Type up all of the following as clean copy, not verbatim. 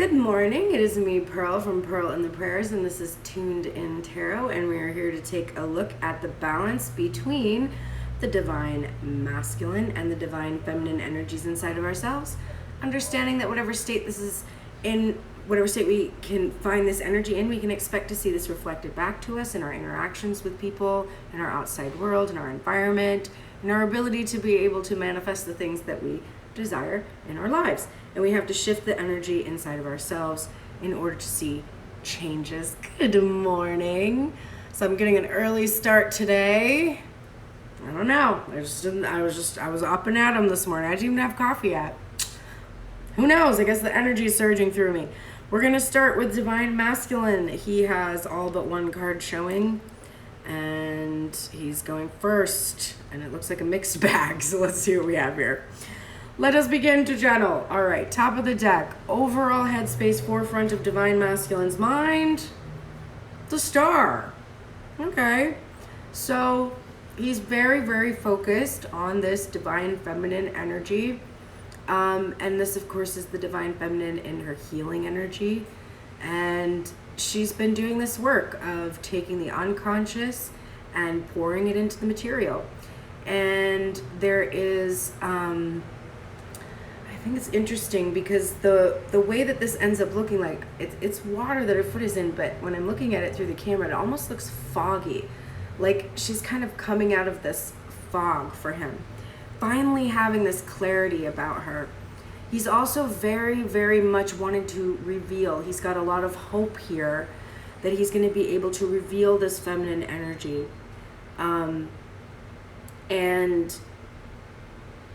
Good morning, it is me, Pearl, from Pearl and the Prayers, and this is Tuned in Tarot, and we are here to take a look at the balance between the divine masculine and the divine feminine energies inside of ourselves, understanding that whatever state this is in, whatever state we can find this energy in, we can expect to see this reflected back to us in our interactions with people, in our outside world, in our environment, in our ability to be able to manifest the things that we desire in our lives. And we have to shift the energy inside of ourselves in order to see changes. Good morning. So I'm getting an early start today. I don't know. I was up and at 'em this morning. I didn't even have coffee yet. Who knows? I guess the energy is surging through me. We're going to start with Divine Masculine. He has all but one card showing, and he's going first. And it looks like a mixed bag, so let's see what we have here. Let us begin to channel. All right, top of the deck. Overall headspace, forefront of Divine Masculine's mind. The Star. Okay. So he's very, very focused on this Divine Feminine energy. And this, of course, is the Divine Feminine in her healing energy. And she's been doing this work of taking the unconscious and pouring it into the material. And there is... I think it's interesting because the way that this ends up looking like, it's water that her foot is in, but when I'm looking at it through the camera, it almost looks foggy. Like she's kind of coming out of this fog for him. Finally having this clarity about her. He's also very, very much wanting to reveal. He's got a lot of hope here that he's going to be able to reveal this feminine energy. And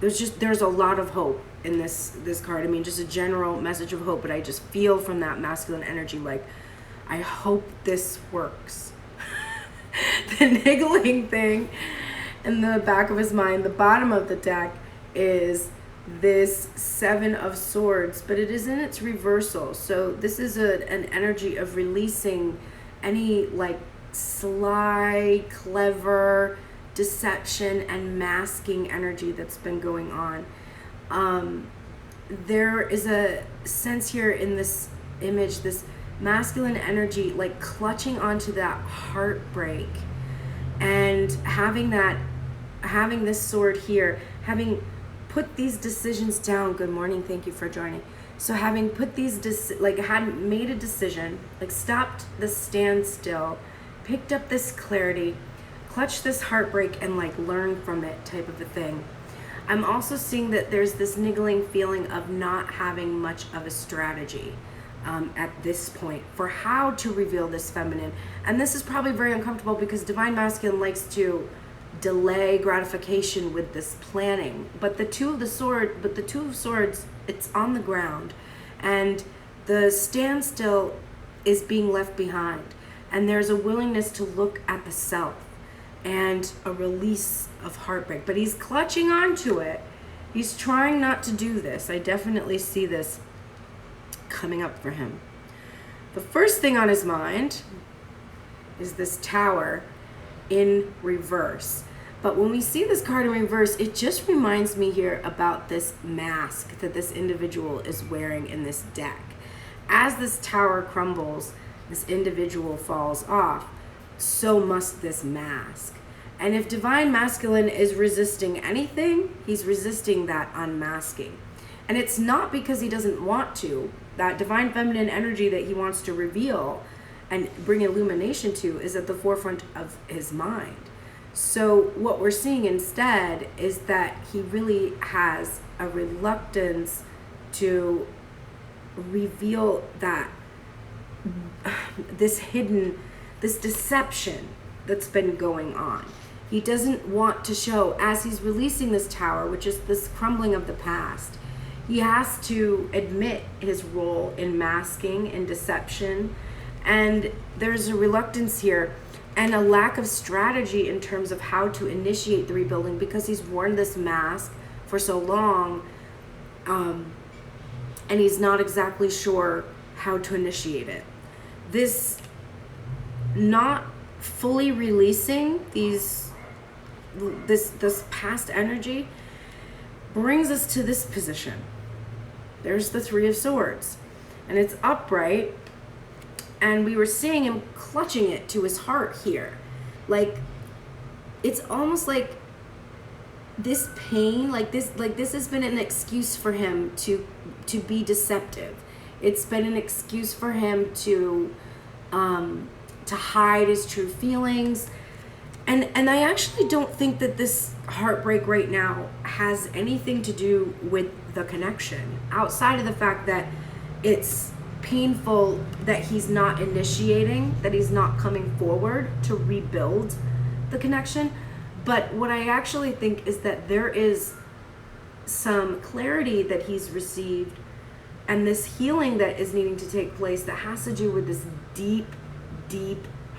there's a lot of hope in this card. I mean, just a general message of hope, but I just feel from that masculine energy like, I hope this works. The niggling thing in the back of his mind, the bottom of the deck, is this Seven of Swords, but it is in its reversal. So this is an energy of releasing any like sly, clever deception and masking energy that's been going on. There is a sense here in this image, this masculine energy like clutching onto that heartbreak and having this sword here, having put these decisions down. Good morning, thank you for joining. So having put these hadn't made a decision, like stopped the standstill, picked up this clarity, clutch this heartbreak and like learn from it type of a thing. I'm also seeing that there's this niggling feeling of not having much of a strategy at this point for how to reveal this feminine. And this is probably very uncomfortable because Divine Masculine likes to delay gratification with this planning. But the Two of Swords, it's on the ground. And the standstill is being left behind. And there's a willingness to look at the self and a release of heartbreak, but he's clutching onto it. He's trying not to do this. I definitely see this coming up for him. The first thing on his mind is this Tower in reverse. But when we see this card in reverse, it just reminds me here about this mask that this individual is wearing in this deck. As this Tower crumbles, this individual falls off. So must this mask. And if Divine Masculine is resisting anything, he's resisting that unmasking. And it's not because he doesn't want to. That Divine Feminine energy that he wants to reveal and bring illumination to is at the forefront of his mind. So what we're seeing instead is that he really has a reluctance to reveal that this deception that's been going on. He doesn't want to show, as he's releasing this Tower, which is this crumbling of the past, he has to admit his role in masking and deception. And there's a reluctance here and a lack of strategy in terms of how to initiate the rebuilding because he's worn this mask for so long, and he's not exactly sure how to initiate it. This not fully releasing this past energy brings us to this position. There's the Three of Swords. and it's upright, and we were seeing him clutching it to his heart here. Like, it's almost like this pain, like this has been an excuse for him to be deceptive. It's been an excuse for him to hide his true feelings. And I actually don't think that this heartbreak right now has anything to do with the connection, outside of the fact that it's painful that he's not initiating, that he's not coming forward to rebuild the connection. But what I actually think is that there is some clarity that he's received, and this healing that is needing to take place that has to do with this deep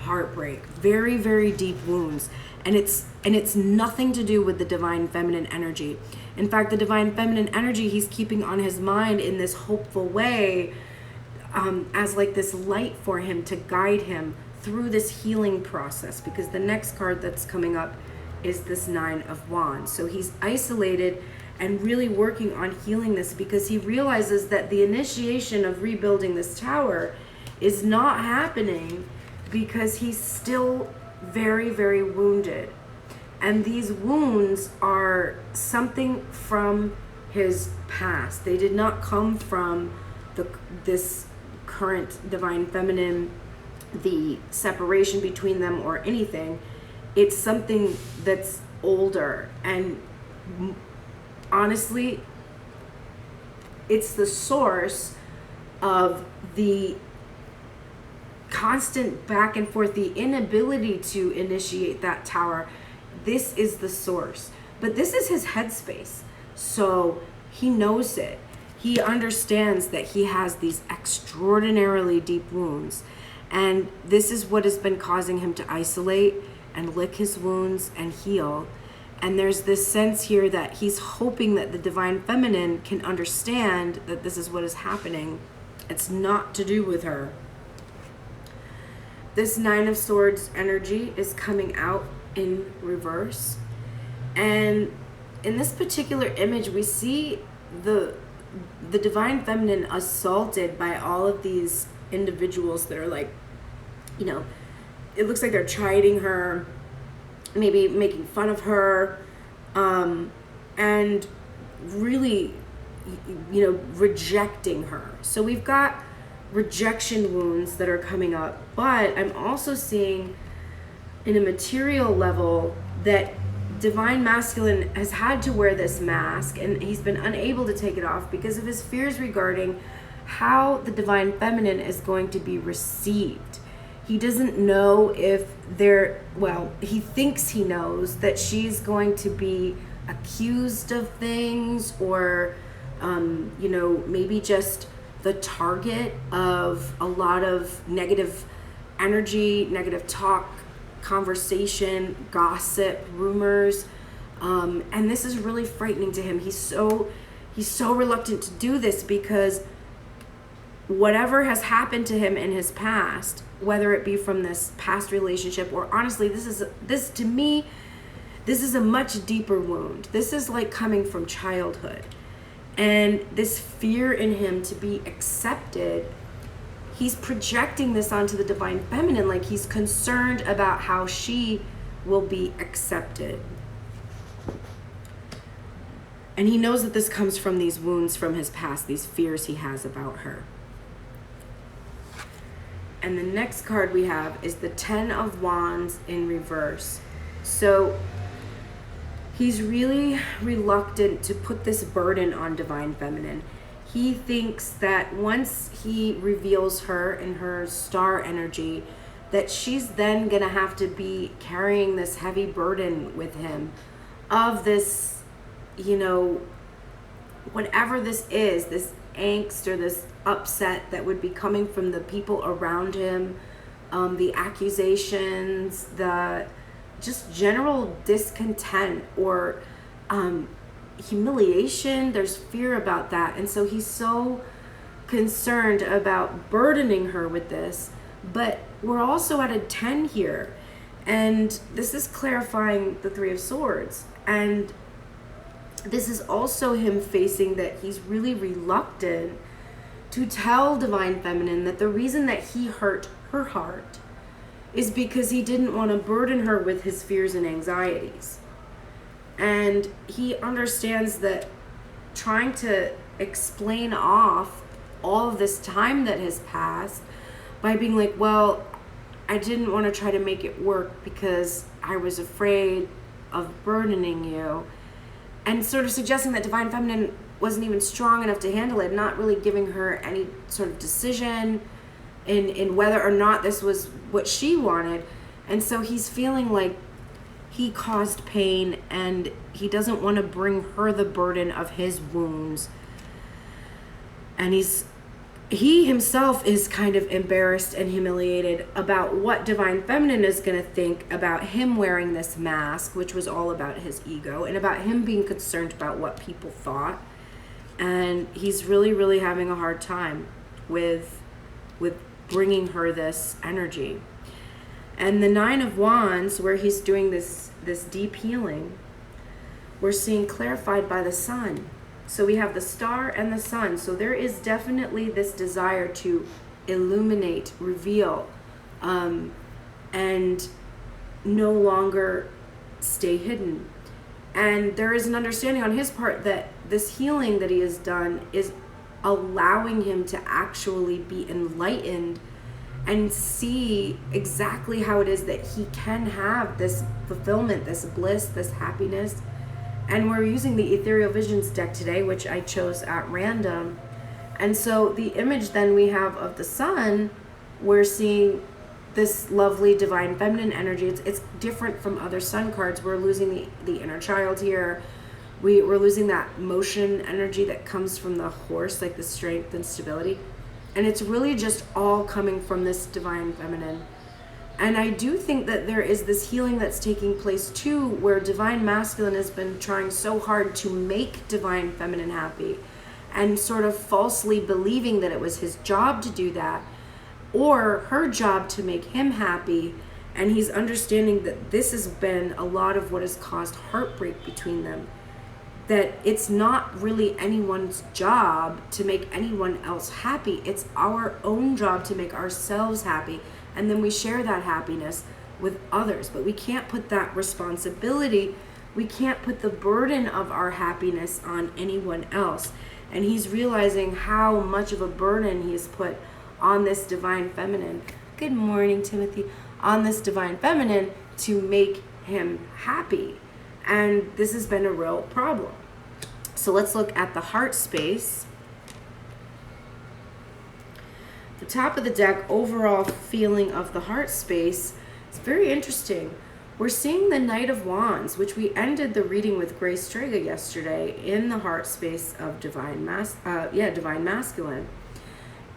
heartbreak, very, very deep wounds. And it's nothing to do with the divine feminine energy. In fact, the divine feminine energy he's keeping on his mind in this hopeful way, as like this light for him to guide him through this healing process, because the next card that's coming up is this 9 of Wands. So he's isolated and really working on healing this, because he realizes that the initiation of rebuilding this tower is not happening because he's still very, very wounded. And these wounds are something from his past. They did not come from this current divine feminine, the separation between them or anything. It's something that's older, and honestly, it's the source of the constant back and forth, the inability to initiate that tower. This is the source, but this is his headspace, so he knows it. He understands that he has these extraordinarily deep wounds, and this is what has been causing him to isolate and lick his wounds and heal. And there's this sense here that he's hoping that the divine feminine can understand that this is what is happening. It's not to do with her. This 9 of Swords energy is coming out in reverse. And in this particular image, we see the divine feminine assaulted by all of these individuals that are like, you know, it looks like they're chiding her, maybe making fun of her, and really, you know, rejecting her. So we've got rejection wounds that are coming up, but I'm also seeing in a material level that divine masculine has had to wear this mask, and he's been unable to take it off because of his fears regarding how the divine feminine is going to be received. He doesn't know if he thinks he knows that she's going to be accused of things, or, you know, maybe just the target of a lot of negative energy, negative talk, conversation, gossip, rumors. And this is really frightening to him. He's so reluctant to do this because whatever has happened to him in his past, whether it be from this past relationship, or honestly, this to me, this is a much deeper wound. This is like coming from childhood. And this fear in him to be accepted, he's projecting this onto the divine feminine, like he's concerned about how she will be accepted. And he knows that this comes from these wounds from his past, these fears he has about her. And the next card we have is the 10 of Wands in reverse. So he's really reluctant to put this burden on divine feminine. He thinks that once he reveals her in her star energy, that she's then gonna have to be carrying this heavy burden with him of this, you know, whatever this is, this angst or this upset that would be coming from the people around him, the accusations, the just general discontent or humiliation. There's fear about that, and so he's so concerned about burdening her with this. But we're also at a 10 here, and this is clarifying the 3 of Swords, and this is also him facing that he's really reluctant to tell Divine Feminine that the reason that he hurt her heart is because he didn't want to burden her with his fears and anxieties. And he understands that trying to explain off all of this time that has passed by being like, well, I didn't want to try to make it work because I was afraid of burdening you, and sort of suggesting that Divine Feminine wasn't even strong enough to handle it, not really giving her any sort of decision in whether or not this was what she wanted. And so he's feeling like he caused pain, and he doesn't want to bring her the burden of his wounds. And he himself is kind of embarrassed and humiliated about what Divine Feminine is going to think about him wearing this mask, which was all about his ego and about him being concerned about what people thought. And he's really, really having a hard time with bringing her this energy. And the 9 of Wands, where he's doing this deep healing, we're seeing clarified by the sun. So we have the star and the sun. So there is definitely this desire to illuminate, reveal, and no longer stay hidden. And there is an understanding on his part that this healing that he has done is allowing him to actually be enlightened and see exactly how it is that he can have this fulfillment, this bliss, this happiness. And we're using the Ethereal Visions deck today, which I chose at random. And so the image then we have of the sun, we're seeing this lovely Divine Feminine energy. It's different from other sun cards. We're losing the inner child here. We're losing that motion energy that comes from the horse, like the strength and stability. And it's really just all coming from this Divine Feminine. And I do think that there is this healing that's taking place too, where Divine Masculine has been trying so hard to make Divine Feminine happy and sort of falsely believing that it was his job to do that or her job to make him happy. And he's understanding that this has been a lot of what has caused heartbreak between them. That it's not really anyone's job to make anyone else happy. It's our own job to make ourselves happy. And then we share that happiness with others. But we can't put that responsibility, we can't put the burden of our happiness on anyone else. And he's realizing how much of a burden he has put on this Divine Feminine. Good morning, Timothy. On this Divine Feminine to make him happy. And this has been a real problem. So let's look at the heart space. The top of the deck, overall feeling of the heart space, it's very interesting. We're seeing the Knight of Wands, which we ended the reading with Grace Strega yesterday in the heart space of Divine Masculine.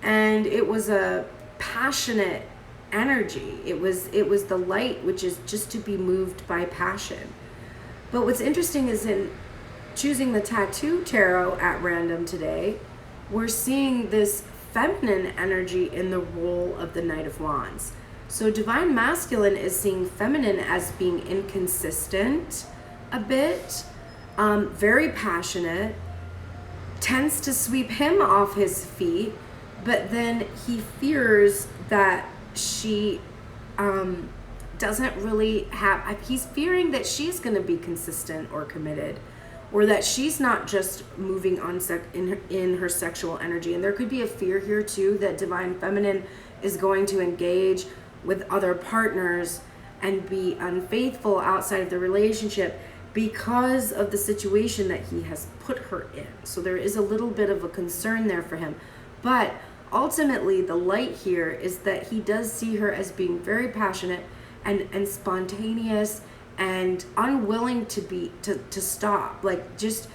And it was a passionate energy. It was the light, which is just to be moved by passion. But what's interesting is in choosing the Tattoo Tarot at random today, we're seeing this feminine energy in the role of the Knight of Wands. So Divine Masculine is seeing feminine as being inconsistent a bit, very passionate, tends to sweep him off his feet, but then he fears that she doesn't really have, he's fearing that she's going to be consistent or committed, or that she's not just moving on in her sexual energy. And there could be a fear here too that Divine Feminine is going to engage with other partners and be unfaithful outside of the relationship because of the situation that he has put her in. So there is a little bit of a concern there for him. But ultimately, the light here is that he does see her as being very passionate and spontaneous and unwilling to stop. Like, just,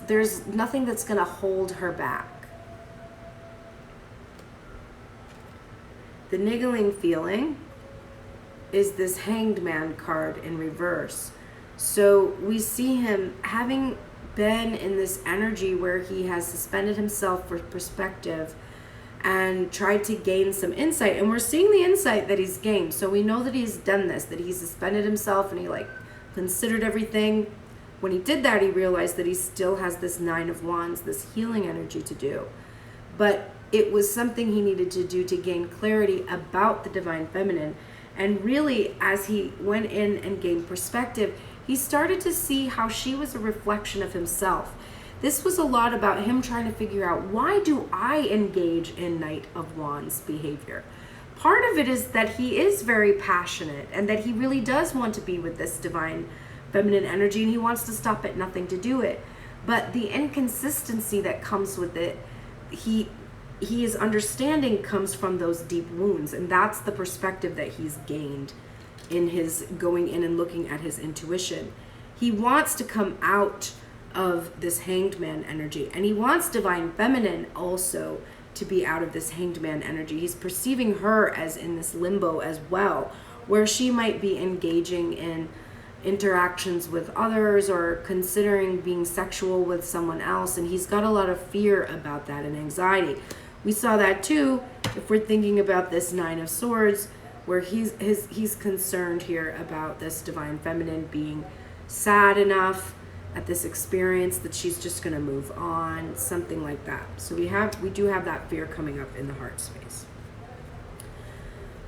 there's nothing that's gonna hold her back. The niggling feeling is this Hanged Man card in reverse. So we see him having been in this energy where he has suspended himself for perspective and tried to gain some insight. And we're seeing the insight that he's gained. So we know that he's done this, that he suspended himself and he considered everything. When he did that, he realized that he still has this Nine of Wands, this healing energy to do. but it was something he needed to do to gain clarity about the divine feminine. And really, as he went in and gained perspective, he started to see how she was a reflection of himself. This was a lot about him trying to figure out, why do I engage in Knight of Wands behavior? Part of it is that he is very passionate and that he really does want to be with this divine feminine energy, and he wants to stop at nothing to do it. But the inconsistency that comes with it, his understanding comes from those deep wounds, and that's the perspective that he's gained in his going in and looking at his intuition. He wants to come out of this hanged man energy, and he wants divine feminine also to be out of this hanged man energy. He's perceiving her as in this limbo as well, where she might be engaging in interactions with others or considering being sexual with someone else, and he's got a lot of fear about that and anxiety. We saw that too if we're thinking about this Nine of Swords, where he's concerned here about this divine feminine being sad enough at this experience that she's just going to move on, something like that. So we do have that fear coming up in the heart space.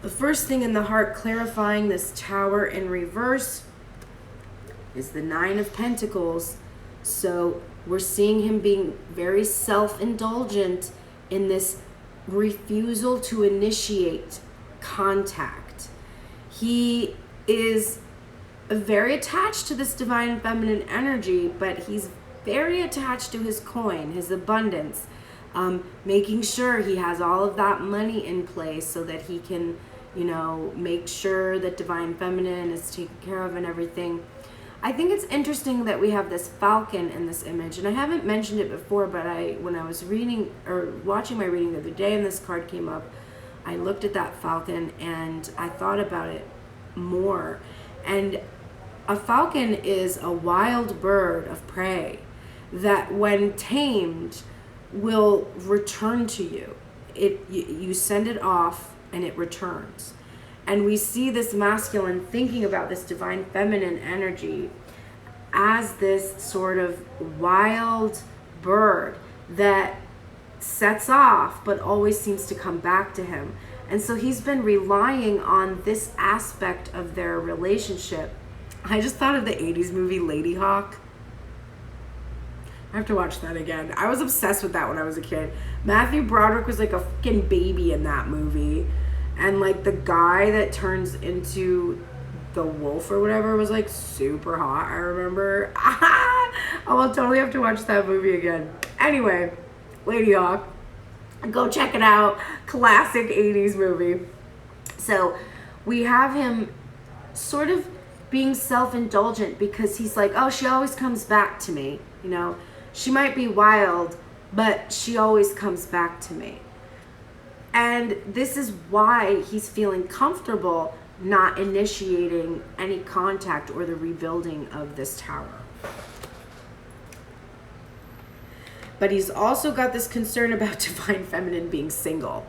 The first thing in the heart clarifying this Tower in reverse is the Nine of Pentacles. So we're seeing him being very self-indulgent in this refusal to initiate contact. He is very attached to this divine feminine energy, but he's very attached to his coin, his abundance, making sure he has all of that money in place so that he can, make sure that divine feminine is taken care of and everything. I think it's interesting that we have this falcon in this image, and I haven't mentioned it before, but when I was reading or watching my reading the other day and this card came up, I looked at that falcon and I thought about it more. And a falcon is a wild bird of prey that when tamed will return to you. You send it off and it returns. And we see this masculine thinking about this divine feminine energy as this sort of wild bird that sets off but always seems to come back to him. And so he's been relying on this aspect of their relationship. I just thought of the 80s movie Lady Hawk. I have to watch that again. I was obsessed with that when I was a kid. Matthew Broderick was like a fucking baby in that movie. And like the guy that turns into the wolf or whatever was like super hot, I remember. I will totally have to watch that movie again. Anyway, Lady Hawk. Go check it out. Classic 80s movie. So we have him sort of being self-indulgent because he's like, oh, she always comes back to me. She might be wild, but she always comes back to me. And this is why he's feeling comfortable not initiating any contact or the rebuilding of this tower. But he's also got this concern about divine feminine being single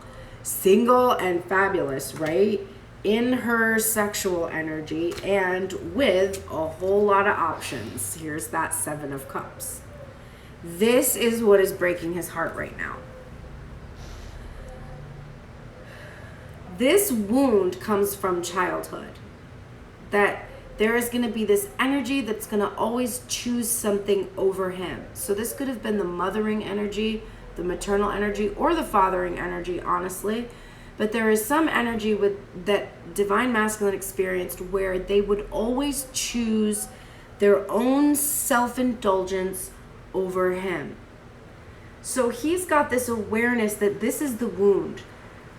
and fabulous, right? In her sexual energy and with a whole lot of options. Here's that Seven of Cups. This is what is breaking his heart right now. This wound comes from childhood. That there is going to be this energy that's going to always choose something over him. So this could have been the mothering energy, the maternal energy, or the fathering energy, honestly. But there is some energy with that divine masculine experienced where they would always choose their own self-indulgence over him. So he's got this awareness that this is the wound.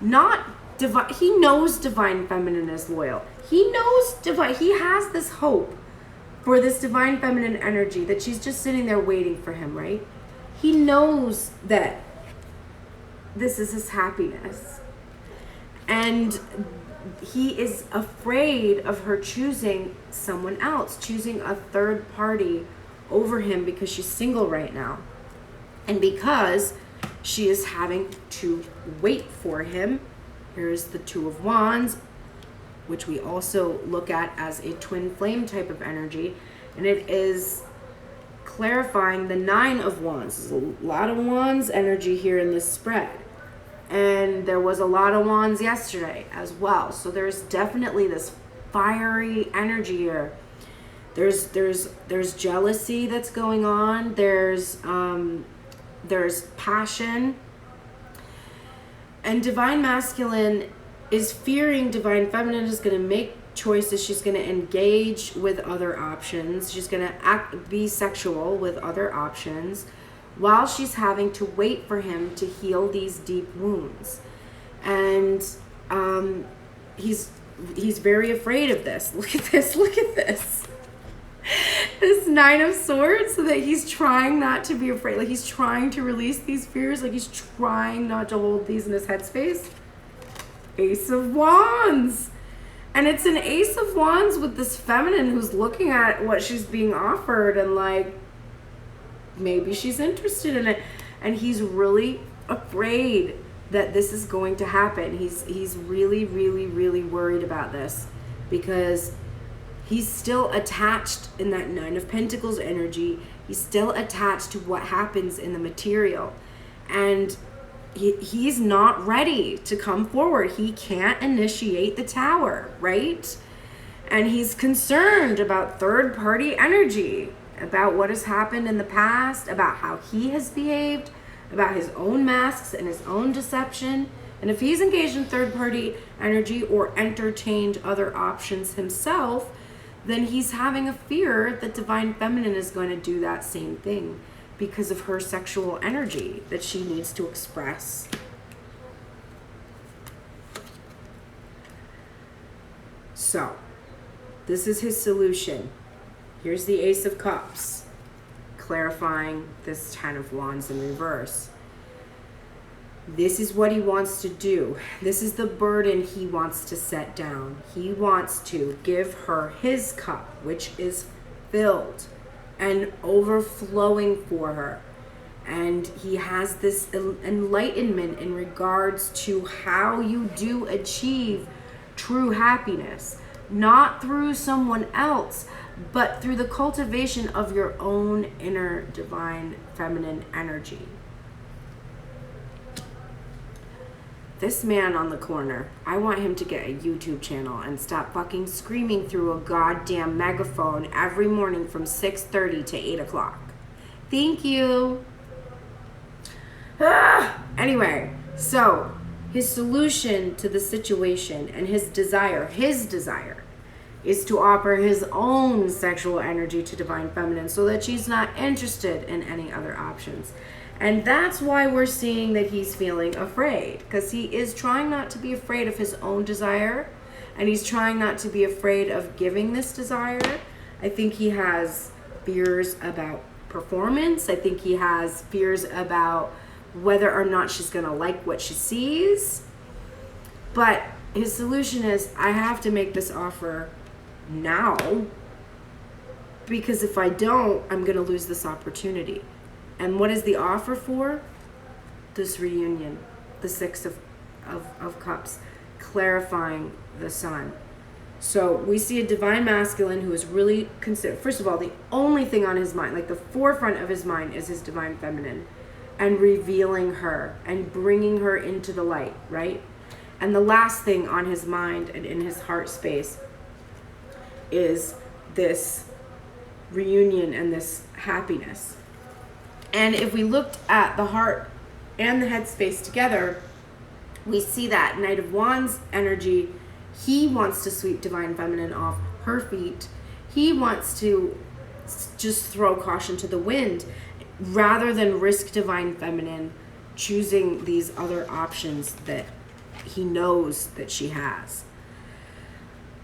Not divine. He knows divine feminine is loyal. He knows divine. He has this hope for this divine feminine energy that she's just sitting there waiting for him, right? He knows that this is his happiness. And he is afraid of her choosing someone else, choosing a third party over him because she's single right now. And because she is having to wait for him. Here's the Two of Wands, which we also look at as a twin flame type of energy. And it is clarifying the 9 of Wands. There's a lot of Wands energy here in this spread. And there was a lot of Wands yesterday as well. So there's definitely this fiery energy here. There's jealousy that's going on. There's passion. And Divine Masculine is fearing Divine Feminine is going to make choices. She's going to engage with other options. She's going to be sexual with other options while she's having to wait for him to heal these deep wounds. And he's very afraid of this. Look at this. Look at this. This 9 of Swords, so that he's trying not to be afraid. Like, he's trying to release these fears. Like, he's trying not to hold these in his headspace. Ace of Wands. And it's an Ace of Wands with this feminine who's looking at what she's being offered and like, maybe she's interested in it. And he's really afraid that this is going to happen. He's really, really, really worried about this because he's still attached in that 9 of Pentacles energy. He's still attached to what happens in the material. And he's not ready to come forward. He can't initiate the Tower, right? And he's concerned about third-party energy, about what has happened in the past, about how he has behaved, about his own masks and his own deception. And if he's engaged in third-party energy or entertained other options himself, then he's having a fear that Divine Feminine is going to do that same thing because of her sexual energy that she needs to express. So, this is his solution. Here's the Ace of Cups, clarifying this 10 of Wands in reverse. This is what he wants to do. This is the burden he wants to set down. He wants to give her his cup, which is filled and overflowing for her. And he has this enlightenment in regards to how you do achieve true happiness, not through someone else, but through the cultivation of your own inner divine feminine energy. This man on the corner, I want him to get a YouTube channel and stop fucking screaming through a goddamn megaphone every morning from 6:30 to 8 o'clock. Thank you. Anyway, so his solution to the situation and his desire is to offer his own sexual energy to Divine Feminine so that she's not interested in any other options. And that's why we're seeing that he's feeling afraid, because he is trying not to be afraid of his own desire, and he's trying not to be afraid of giving this desire. I think he has fears about performance. I think he has fears about whether or not she's going to like what she sees. But his solution is, I have to make this offer now, because if I don't, I'm going to lose this opportunity. And what is the offer for? This reunion, the 6 of Cups, clarifying the Sun. So we see a Divine Masculine who is really considered, first of all, the only thing on his mind, like the forefront of his mind, is his Divine Feminine, and revealing her and bringing her into the light, right? And the last thing on his mind and in his heart space is this reunion and this happiness. And if we looked at the heart and the head space together, we see that Knight of Wands energy. He wants to sweep Divine Feminine off her feet. He wants to just throw caution to the wind rather than risk Divine Feminine choosing these other options that he knows that she has.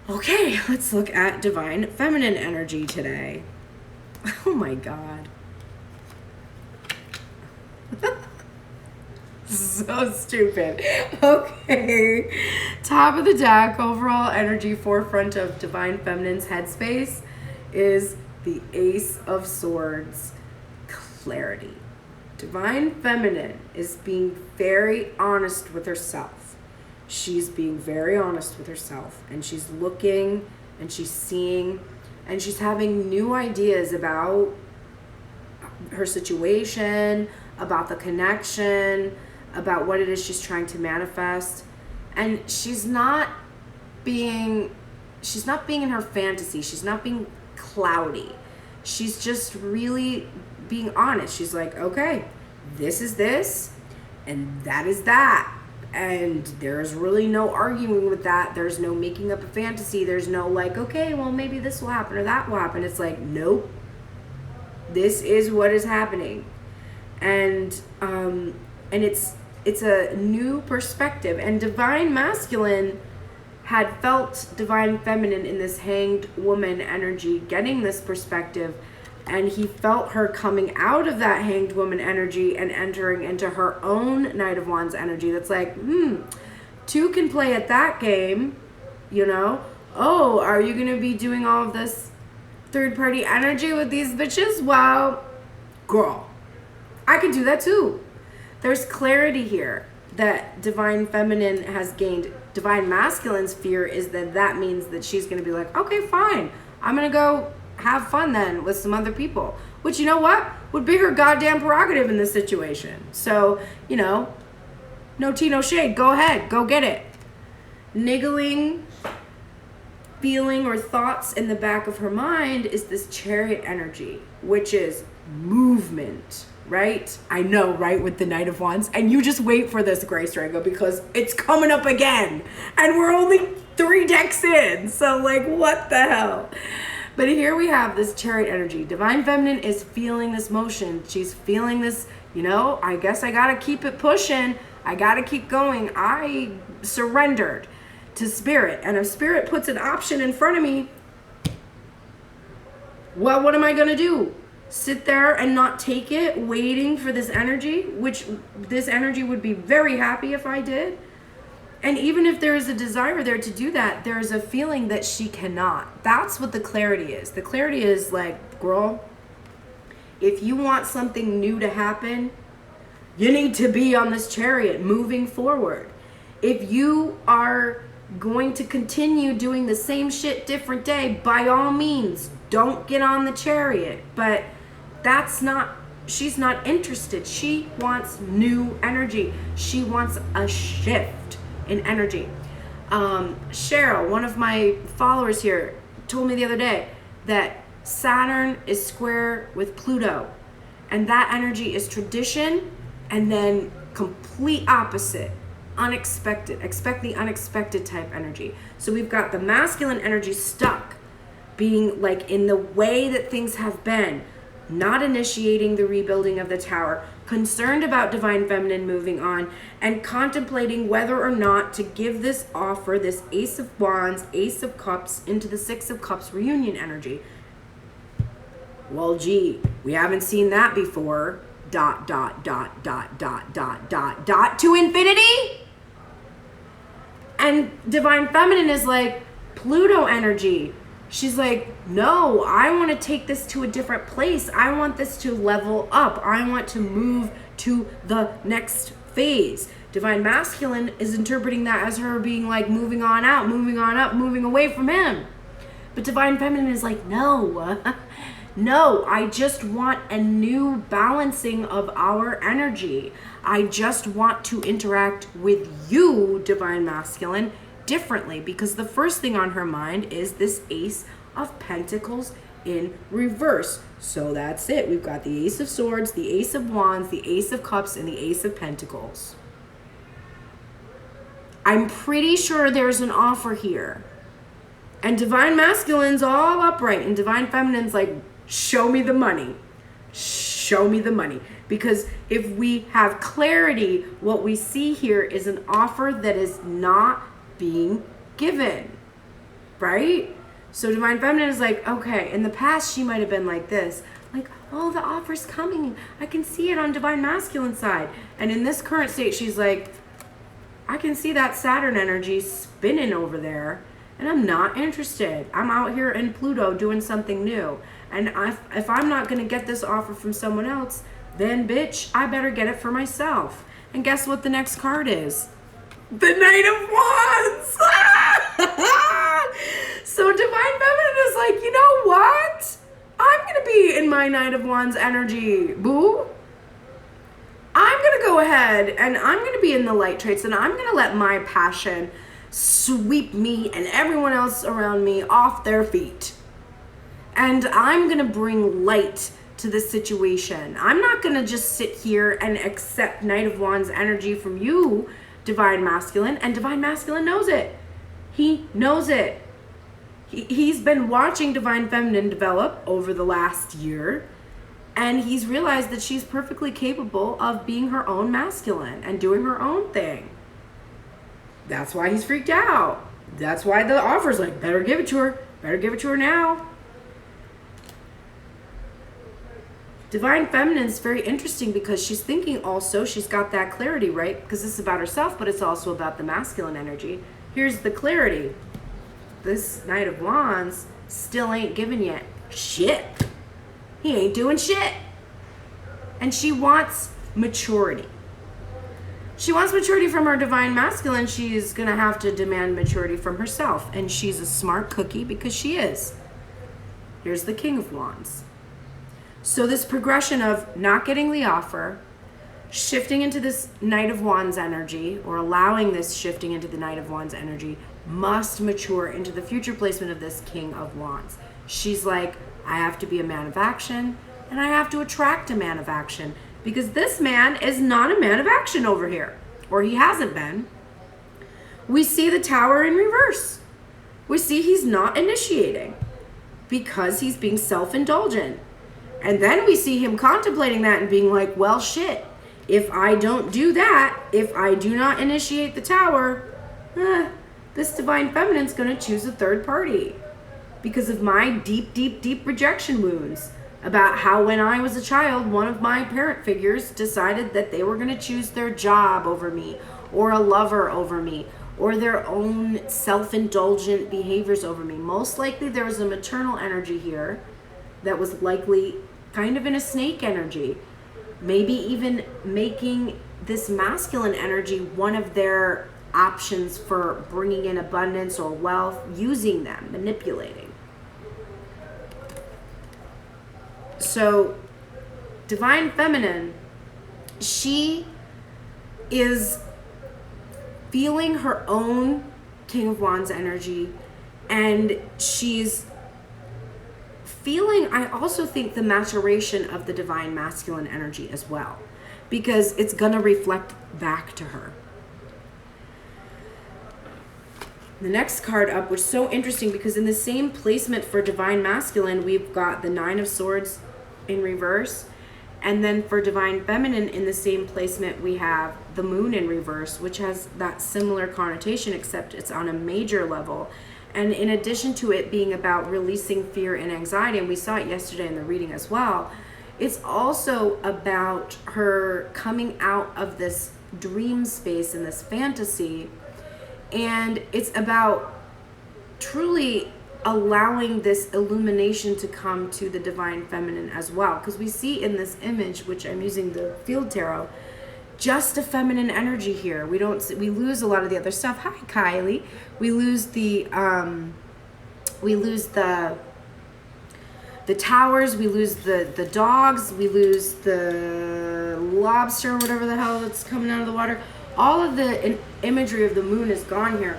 Okay, let's look at Divine Feminine energy today. Oh my God. So stupid. Okay. Top of the deck, overall energy, forefront of Divine Feminine's headspace is the Ace of Swords, clarity. Divine Feminine is being very honest with herself. She's being very honest with herself, and she's looking and she's seeing and she's having new ideas about her situation, about the connection, about what it is she's trying to manifest. And she's not being in her fantasy. She's not being cloudy. She's just really being honest. She's like, okay, this is this, and that is that. And there's really no arguing with that. There's no making up a fantasy. There's no like, okay, well, maybe this will happen or that will happen. It's like, nope. This is what is happening. And it's a new perspective. And divine masculine had felt divine feminine in this hanged woman energy, getting this perspective. And he felt her coming out of that hanged woman energy and entering into her own Knight of Wands energy. That's like, two can play at that game, you know? Oh, are you going to be doing all of this third party energy with these bitches? Well, girl, I can do that too. There's clarity here that divine feminine has gained. Divine masculine's fear is that means that she's going to be like, okay, fine. I'm going to go have fun then with some other people, which, you know what, would be her goddamn prerogative in this situation. So, you know, no tea, no shade. Go ahead, go get it. Niggling feeling or thoughts in the back of her mind is this Chariot energy, which is movement, right? I know, right, with the Knight of Wands. And you just wait for this, Grace Rango, because it's coming up again. And we're only 3 decks in. So, like, what the hell? But here we have this Chariot energy. Divine feminine is feeling this motion. She's feeling this, you know, I guess I gotta keep it pushing. I gotta keep going. I surrendered to spirit. And if spirit puts an option in front of me, well, what am I gonna do? Sit there and not take it, waiting for this energy, which this energy would be very happy if I did. And even if there is a desire there to do that, there is a feeling that she cannot. That's what the clarity is. The clarity is like, girl, if you want something new to happen, you need to be on this Chariot moving forward. If you are going to continue doing the same shit different day, by all means, don't get on the Chariot. But she's not interested. She wants new energy. She wants a shift in energy. Cheryl, one of my followers here, told me the other day that Saturn is square with Pluto, and that energy is tradition, and then complete opposite, unexpected. Expect the unexpected type energy. So we've got the masculine energy stuck, being like in the way that things have been, not initiating the rebuilding of the tower, concerned about divine feminine moving on, and contemplating whether or not to give this offer, this Ace of Wands, Ace of Cups, into the Six of Cups reunion energy. Well, gee, we haven't seen that before. ... to infinity. And divine feminine is like Pluto energy. She's like, no, I want to take this to a different place. I want this to level up. I want to move to the next phase. Divine masculine is interpreting that as her being like moving on out, moving on up, moving away from him. But divine feminine is like, no, no, I just want a new balancing of our energy. I just want to interact with you, divine masculine, differently, because the first thing on her mind is this Ace of Pentacles in reverse. So that's it. We've got the Ace of Swords, the Ace of Wands, the Ace of Cups, and the Ace of Pentacles. I'm pretty sure there's an offer here. And divine masculine's all upright, and divine feminine's like, show me the money. Show me the money. Because if we have clarity, what we see here is an offer that is not being given, right? So divine feminine is like, okay, in the past she might have been like this, like, oh, the offer's coming, I can see it on divine masculine side. And in this current state, she's like, I can see that Saturn energy spinning over there, and I'm not interested. I'm out here in Pluto doing something new. And if I'm not going to get this offer from someone else, then bitch, I better get it for myself. And guess what the next card is? The Knight of Wands! So divine feminine is like, you know what? I'm going to be in my Knight of Wands energy, boo. I'm going to go ahead and I'm going to be in the light traits, and I'm going to let my passion sweep me and everyone else around me off their feet. And I'm going to bring light to this situation. I'm not going to just sit here and accept Knight of Wands energy from you, Divine Masculine, and Divine Masculine knows it. He knows it. He's been watching Divine Feminine develop over the last year, and he's realized that she's perfectly capable of being her own masculine and doing her own thing. That's why he's freaked out. That's why the offer's like, better give it to her. Better give it to her now. Divine Feminine's very interesting because she's thinking also, she's got that clarity, right? Because this is about herself, but it's also about the masculine energy. Here's the clarity. This Knight of Wands still ain't giving yet shit. He ain't doing shit. And she wants maturity. She wants maturity from her Divine Masculine. She's going to have to demand maturity from herself. And she's a smart cookie because she is. Here's the King of Wands. So this progression of not getting the offer, shifting into this Knight of Wands energy, or allowing this shifting into the Knight of Wands energy, must mature into the future placement of this King of Wands. She's like, I have to be a man of action, and I have to attract a man of action, because this man is not a man of action over here, or he hasn't been. We see the Tower in reverse. We see he's not initiating because he's being self-indulgent. And then we see him contemplating that and being like, well, shit, if I don't do that, if I do not initiate the Tower, this Divine Feminine's going to choose a third party because of my deep, deep, deep rejection wounds about how when I was a child, one of my parent figures decided that they were going to choose their job over me, or a lover over me, or their own self-indulgent behaviors over me. Most likely there was a maternal energy here that was likely kind of in a snake energy, maybe even making this masculine energy one of their options for bringing in abundance or wealth, using them, manipulating. So Divine Feminine, she is feeling her own King of Wands energy, and she's feeling, I also think, the maturation of the Divine Masculine energy as well, because it's going to reflect back to her. The next card up was so interesting because in the same placement for Divine Masculine, we've got the Nine of Swords in reverse, and then for Divine Feminine in the same placement we have the Moon in reverse, which has that similar connotation, except it's on a major level. And in addition to it being about releasing fear and anxiety, and we saw it yesterday in the reading as well, it's also about her coming out of this dream space and this fantasy. And it's about truly allowing this illumination to come to the Divine Feminine as well. Because we see in this image, which I'm using the Field Tarot, just a feminine energy here. We lose a lot of the other stuff. Hi, Kylie. We lose the towers. We lose the dogs. We lose the lobster, whatever the hell that's coming out of the water. All of the imagery of the moon is gone here.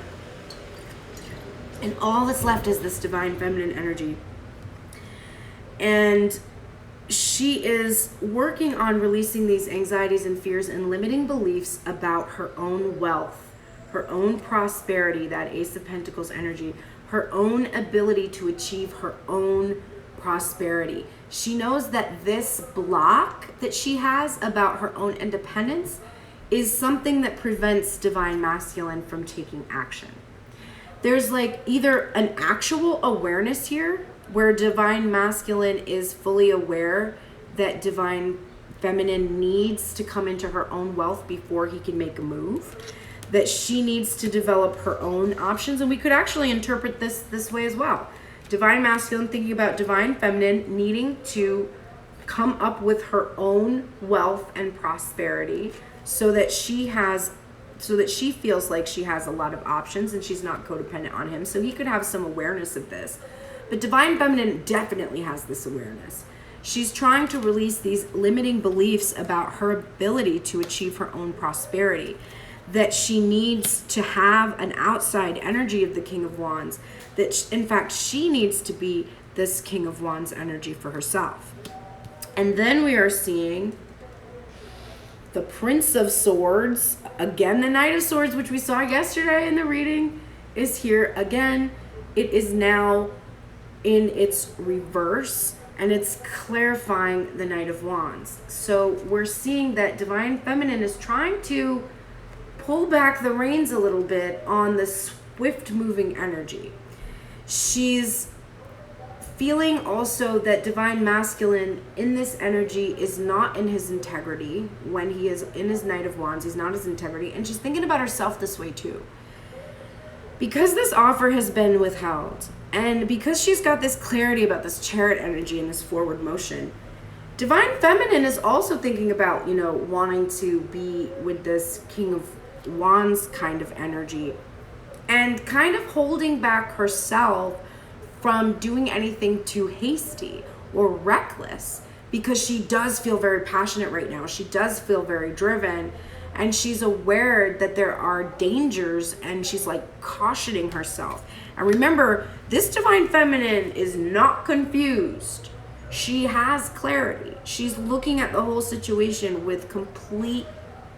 And all that's left is this Divine Feminine energy. And she is working on releasing these anxieties and fears and limiting beliefs about her own wealth, her own prosperity, that Ace of Pentacles energy, her own ability to achieve her own prosperity. She knows that this block that she has about her own independence is something that prevents Divine Masculine from taking action. There's like either an actual awareness here where Divine Masculine is fully aware that Divine Feminine needs to come into her own wealth before he can make a move, that she needs to develop her own options. And we could actually interpret this way as well. Divine Masculine thinking about Divine Feminine needing to come up with her own wealth and prosperity so that she feels like she has a lot of options and she's not codependent on him. So he could have some awareness of this. But Divine Feminine definitely has this awareness. She's trying to release these limiting beliefs about her ability to achieve her own prosperity, that she needs to have an outside energy of the King of Wands, that in fact she needs to be this King of Wands energy for herself. And then we are seeing the Prince of Swords, again the Knight of Swords, which we saw yesterday in the reading, is here again. It is now in its reverse, and it's clarifying the Knight of Wands. So we're seeing that Divine Feminine is trying to pull back the reins a little bit on the swift moving energy. She's feeling also that Divine Masculine in this energy is not in his integrity. When he is in his Knight of Wands, he's not his integrity. And she's thinking about herself this way too. Because this offer has been withheld, and because she's got this clarity about this Chariot energy and this forward motion, Divine Feminine is also thinking about, wanting to be with this King of Wands kind of energy, and kind of holding back herself from doing anything too hasty or reckless, because she does feel very passionate right now. She does feel very driven, and she's aware that there are dangers, and she's like cautioning herself. And remember, this Divine Feminine is not confused. She has clarity. She's looking at the whole situation with complete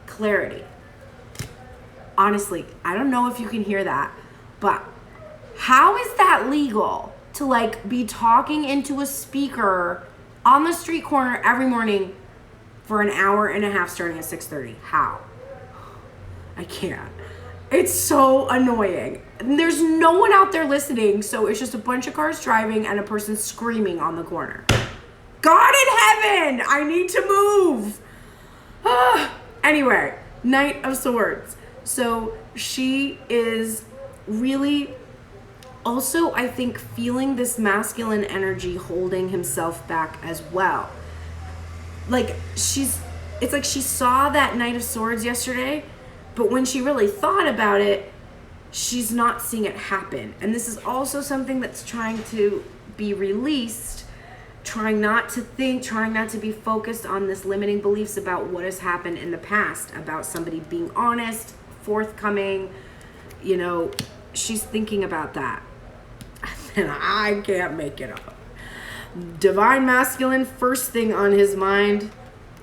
clarity. Honestly, I don't know if you can hear that, but how is that legal to like be talking into a speaker on the street corner every morning for an hour and a half starting at 6:30? How? I can't. It's so annoying. There's no one out there listening, so it's just a bunch of cars driving and a person screaming on the corner. God in heaven, I need to move. Anyway, Knight of Swords. So she is really also, I think, feeling this masculine energy holding himself back as well. Like it's like she saw that Knight of Swords yesterday, but when she really thought about it, she's not seeing it happen. And this is also something that's trying to be released, trying not to think, trying not to be focused on this limiting beliefs about what has happened in the past, about somebody being honest, forthcoming. She's thinking about that. And I can't make it up. Divine Masculine, first thing on his mind,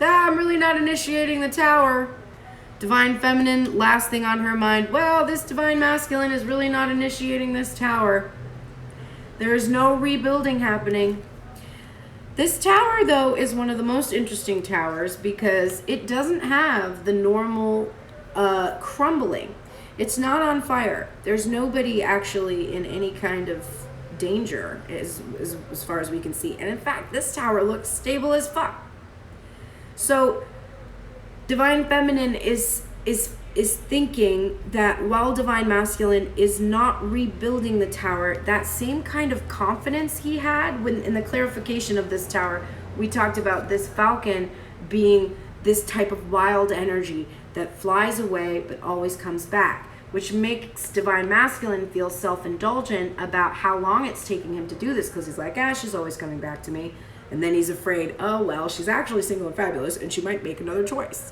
I'm really not initiating the tower. Divine Feminine, last thing on her mind, well, this Divine Masculine is really not initiating this tower. There is no rebuilding happening. This tower, though, is one of the most interesting towers because it doesn't have the normal crumbling. It's not on fire. There's nobody actually in any kind of danger as far as we can see. And in fact, this tower looks stable as fuck. So Divine Feminine is thinking that while Divine Masculine is not rebuilding the tower, that same kind of confidence he had when in the clarification of this tower, we talked about this falcon being this type of wild energy that flies away but always comes back, which makes Divine Masculine feel self-indulgent about how long it's taking him to do this, because he's like, she's always coming back to me. And then he's afraid, oh, well, she's actually single and fabulous and she might make another choice.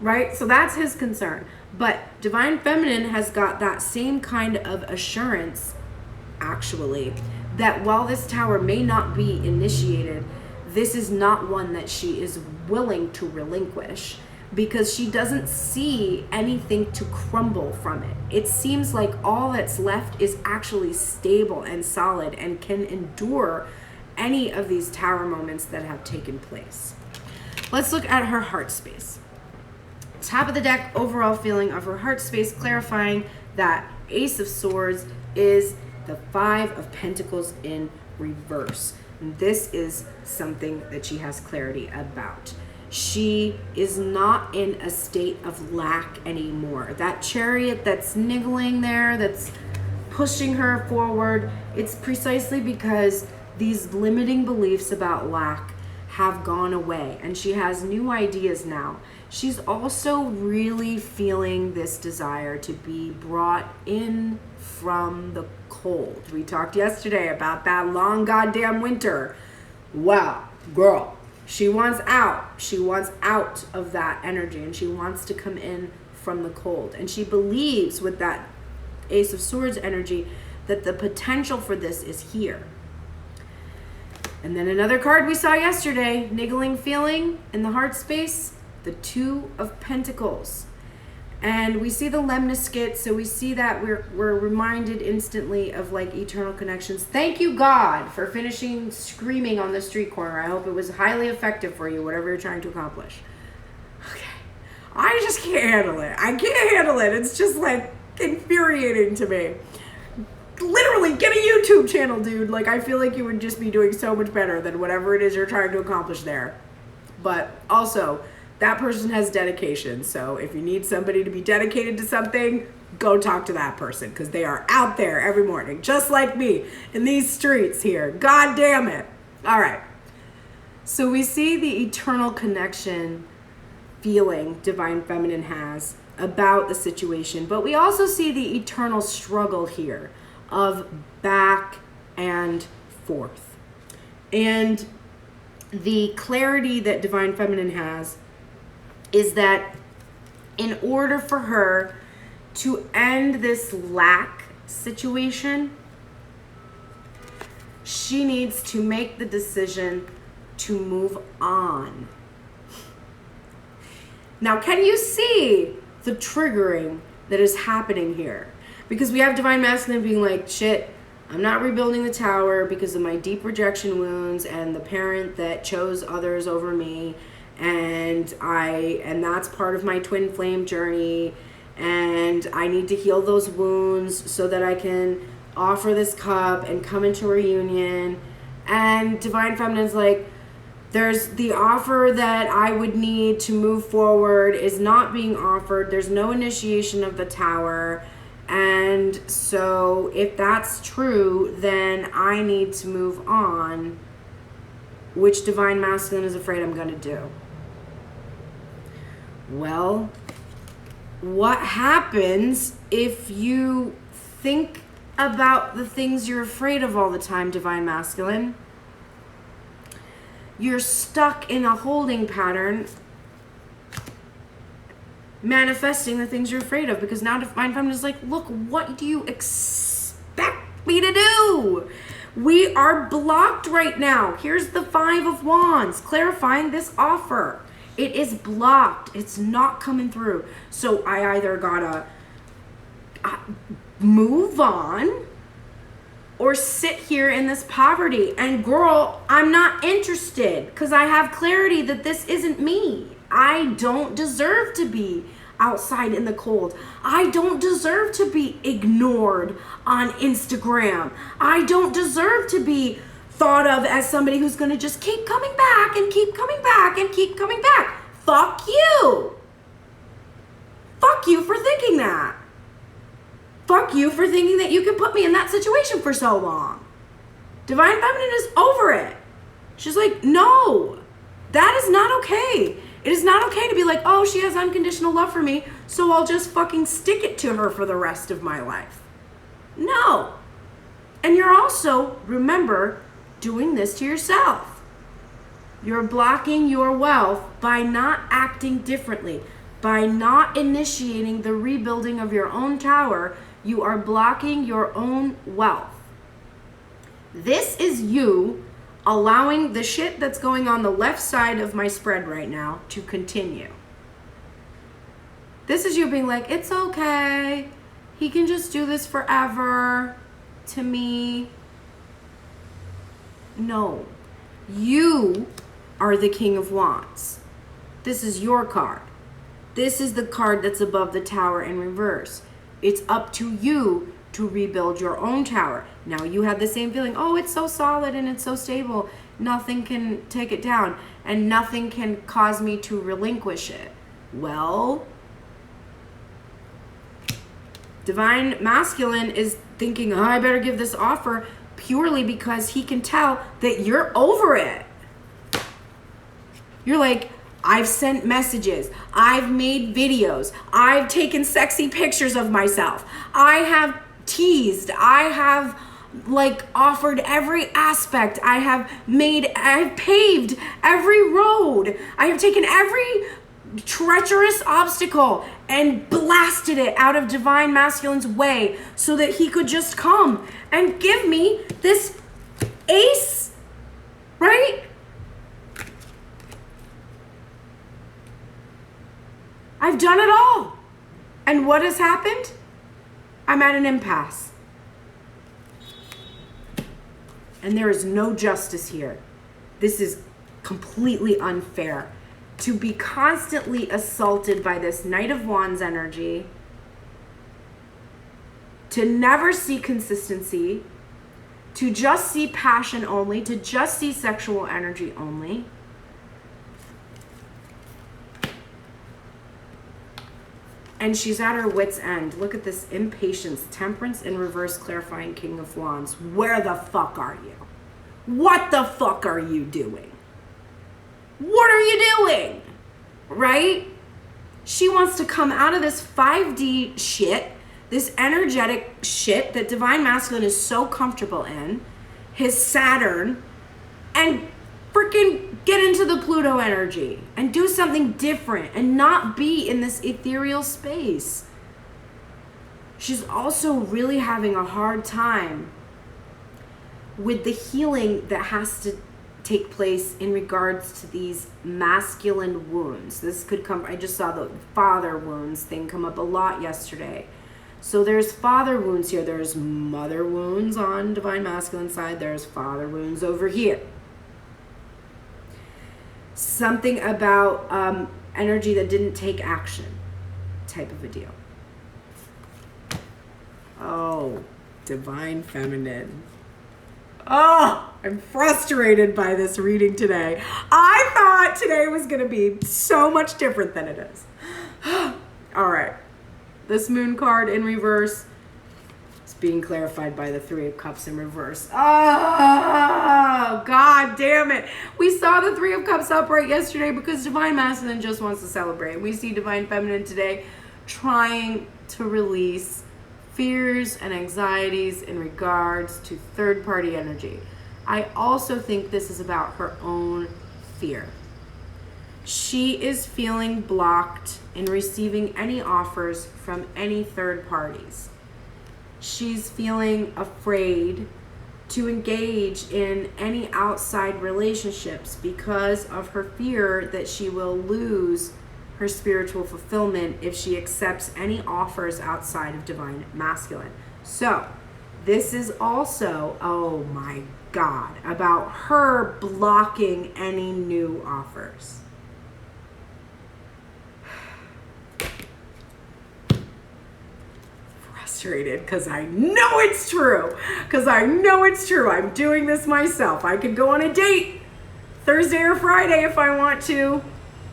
Right? So that's his concern. But Divine Feminine has got that same kind of assurance, actually, that while this tower may not be initiated, this is not one that she is willing to relinquish, because she doesn't see anything to crumble from it. It seems like all that's left is actually stable and solid and can endure any of these tower moments that have taken place. Let's look at her heart space. Top of the deck, overall feeling of her heart space, clarifying that Ace of Swords is the Five of Pentacles in reverse. And this is something that she has clarity about. She is not in a state of lack anymore. That Chariot that's niggling there, that's pushing her forward, it's precisely because these limiting beliefs about lack have gone away, and she has new ideas now. she's also really feeling this desire to be brought in from the cold. We talked yesterday about that long goddamn winter. Well, girl, she wants out. She wants out of that energy, and she wants to come in from the cold. And she believes with that Ace of Swords energy that the potential for this is here. And then another card we saw yesterday, niggling feeling in the heart space, the Two of Pentacles. And we see the lemniscate, so we see that we're reminded instantly of like eternal connections. Thank you, God, for finishing screaming on the street corner. I hope it was highly effective for you, whatever you're trying to accomplish. Okay. I just can't handle it. I can't handle it. It's just like infuriating to me. Literally, get a YouTube channel, dude. Like, I feel like you would just be doing so much better than whatever it is you're trying to accomplish there. But also, that person has dedication. So if you need somebody to be dedicated to something, go talk to that person, because they are out there every morning, just like me, in these streets here. God damn it. All right. So we see the eternal connection feeling Divine Feminine has about the situation, but we also see the eternal struggle here of back and forth. And the clarity that Divine Feminine has is that in order for her to end this lack situation, she needs to make the decision to move on. Now, can you see the triggering that is happening here? Because we have Divine Masculine being like, shit, I'm not rebuilding the tower because of my deep rejection wounds and the parent that chose others over me, and that's part of my twin flame journey, and I need to heal those wounds so that I can offer this cup and come into reunion. And Divine Feminine's like, there's the offer that I would need to move forward is not being offered. There's no initiation of the tower. And so if that's true, then I need to move on, which Divine Masculine is afraid I'm going to do. Well, what happens if you think about the things you're afraid of all the time, Divine Masculine? You're stuck in a holding pattern, manifesting the things you're afraid of, because now Divine Feminine is like, look, what do you expect me to do? We are blocked right now. Here's the Five of Wands, clarifying this offer. It is blocked. It's not coming through. So I either gotta move on or sit here in this poverty. And girl, I'm not interested, because I have clarity that this isn't me. I don't deserve to be outside in the cold. I don't deserve to be ignored on Instagram. I don't deserve to be thought of as somebody who's going to just keep coming back and keep coming back and keep coming back. Fuck you. Fuck you for thinking that. Fuck you for thinking that you can put me in that situation for so long. Divine Feminine is over it. She's like, no, that is not okay. It is not okay to be like, oh, she has unconditional love for me, so I'll just fucking stick it to her for the rest of my life. No. And you're also, remember, doing this to yourself. You're blocking your wealth by not acting differently, by not initiating the rebuilding of your own tower. You are blocking your own wealth. This is you allowing the shit that's going on the left side of my spread right now to continue. This is you being like, it's okay. He can just do this forever to me. No. You are the King of Wands. This is your card. This is the card that's above the tower in reverse. It's up to you to rebuild your own tower. Now you have the same feeling, oh, it's so solid and it's so stable. Nothing can take it down and nothing can cause me to relinquish it. Well, Divine Masculine is thinking, oh, I better give this offer purely because he can tell that you're over it. You're like, I've sent messages. I've made videos. I've taken sexy pictures of myself. I have teased. I have like offered every aspect. I've paved every road. I have taken every treacherous obstacle and blasted it out of Divine Masculine's way so that he could just come and give me this ace, right? I've done it all. And what has happened? I'm at an impasse. And there is no justice here. This is completely unfair. To be constantly assaulted by this Knight of Wands energy, to never see consistency, to just see passion only, to just see sexual energy only. And she's at her wit's end. Look at this impatience, temperance in reverse, clarifying King of Wands. Where the fuck are you? What the fuck are you doing? What are you doing? Right? She wants to come out of this 5D shit, this energetic shit that Divine Masculine is so comfortable in, his Saturn, and freaking get into the Pluto energy and do something different and not be in this ethereal space. She's also really having a hard time with the healing that has to take place in regards to these masculine wounds. This could come, I just saw the father wounds thing come up a lot yesterday. So there's father wounds here. There's mother wounds on Divine Masculine side. There's father wounds over here. Something about energy that didn't take action type of a deal. Oh, Divine Feminine. Oh, I'm frustrated by this reading today. I thought today was going to be so much different than it is. All right. This moon card in reverse is being clarified by the Three of Cups in reverse. Oh, God damn it. We saw the Three of Cups upright yesterday because Divine Masculine just wants to celebrate. We see Divine Feminine today trying to release fears and anxieties in regards to third-party energy. I also think this is about her own fear. She is feeling blocked in receiving any offers from any third parties. She's feeling afraid to engage in any outside relationships because of her fear that she will lose her spiritual fulfillment if she accepts any offers outside of Divine Masculine. So this is also, oh my God, about her blocking any new offers. Frustrated because I know it's true. I'm doing this myself. I could go on a date Thursday or Friday if I want to.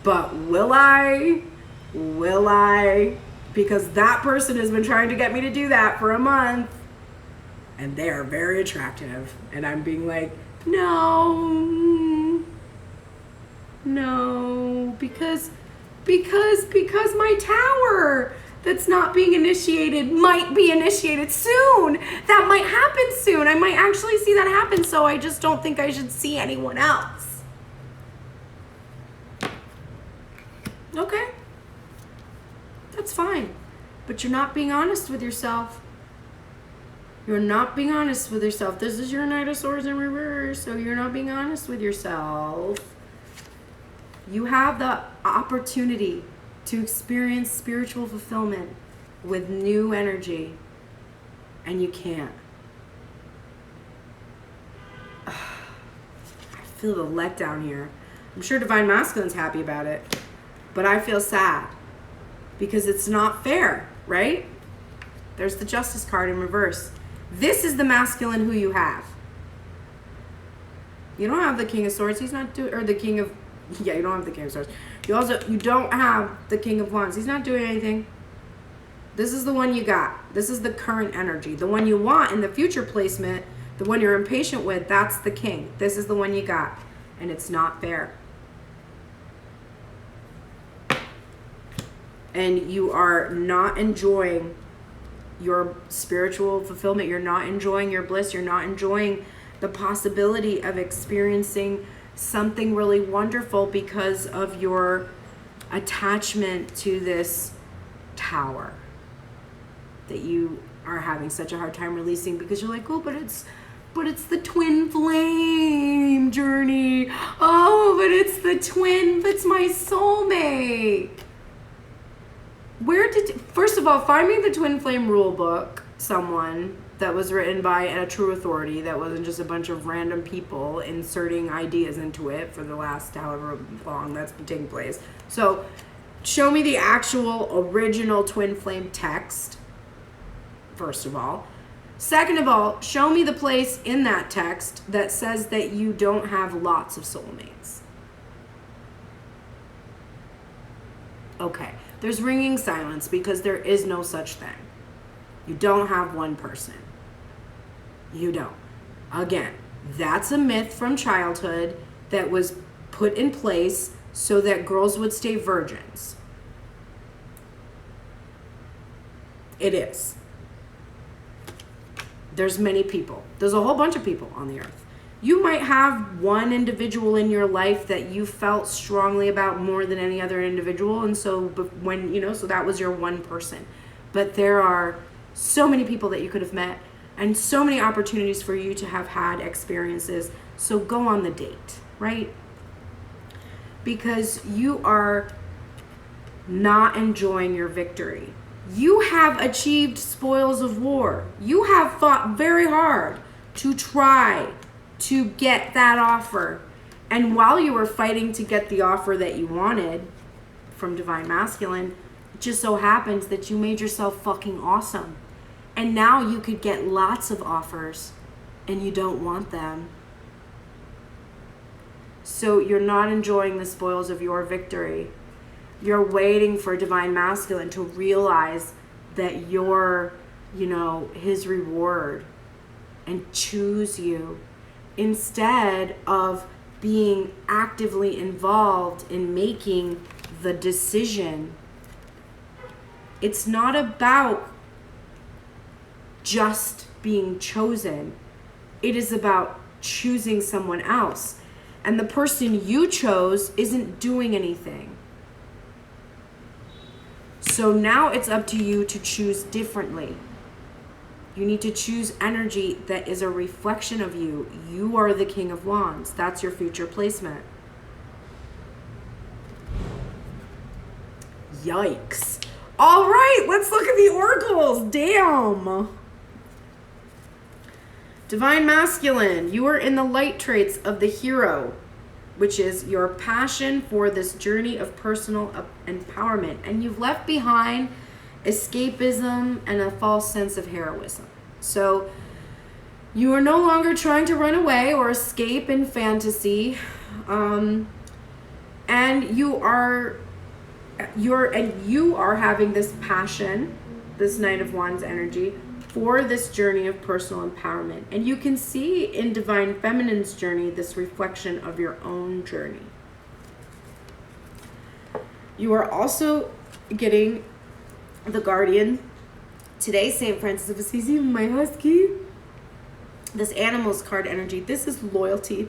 But will I? Because that person has been trying to get me to do that for a month. And they are very attractive. And I'm being like, no, because my tower that's not being initiated might be initiated soon. That might happen soon. I might actually see that happen. So I just don't think I should see anyone else. Okay, that's fine, but you're not being honest with yourself. You're not being honest with yourself. This is your Knight of Swords in reverse, so you're not being honest with yourself. You have the opportunity to experience spiritual fulfillment with new energy, and you can't. I feel the letdown here. I'm sure Divine Masculine's happy about it. But I feel sad because it's not fair, right? There's the Justice card in reverse. This is the masculine who you have. You don't have the King of Swords. He's not doing, or the King of, yeah, you don't have the King of Swords. You don't have the King of Wands. He's not doing anything. This is the one you got. This is the current energy. The one you want in the future placement, the one you're impatient with, that's the King. This is the one you got. And it's not fair. and you are not enjoying your spiritual fulfillment, you're not enjoying your bliss, you're not enjoying the possibility of experiencing something really wonderful because of your attachment to this tower that you are having such a hard time releasing, because you're like, oh, but it's the twin flame journey. Oh, but it's my soulmate. First of all, find me the twin flame rule book, someone that was written by a true authority, that wasn't just a bunch of random people inserting ideas into it for the last however long that's been taking place. So show me the actual original twin flame text, first of all. Second of all, show me the place in that text that says that you don't have lots of soulmates. Okay, there's ringing silence because there is no such thing. You don't have one person. You don't. Again, that's a myth from childhood that was put in place so that girls would stay virgins. It is. There's many people. There's a whole bunch of people on the earth. You might have one individual in your life that you felt strongly about more than any other individual, and so so that was your one person. But there are so many people that you could have met, and so many opportunities for you to have had experiences. So go on the date, right? Because you are not enjoying your victory. You have achieved spoils of war. You have fought very hard to try to get that offer. And while you were fighting to get the offer that you wanted from Divine Masculine, it just so happens that you made yourself fucking awesome. And now you could get lots of offers and you don't want them. So you're not enjoying the spoils of your victory. You're waiting for Divine Masculine to realize that you're, his reward and choose you, instead of being actively involved in making the decision. It's not about just being chosen. It is about choosing someone else. And the person you chose isn't doing anything. So now it's up to you to choose differently. You need to choose energy that is a reflection of you. You are the King of Wands. That's your future placement. Yikes. All right, let's look at the oracles. Damn. Divine Masculine, you are in the light traits of the hero, which is your passion for this journey of personal empowerment. And you've left behind escapism and a false sense of heroism. So you are no longer trying to run away or escape in fantasy. And you are having this passion, this Knight of Wands energy, for this journey of personal empowerment. And you can see in Divine Feminine's journey this reflection of your own journey. You are also getting the Guardian. Today, St. Francis of Assisi, my husky. This Animals card energy. This is loyalty.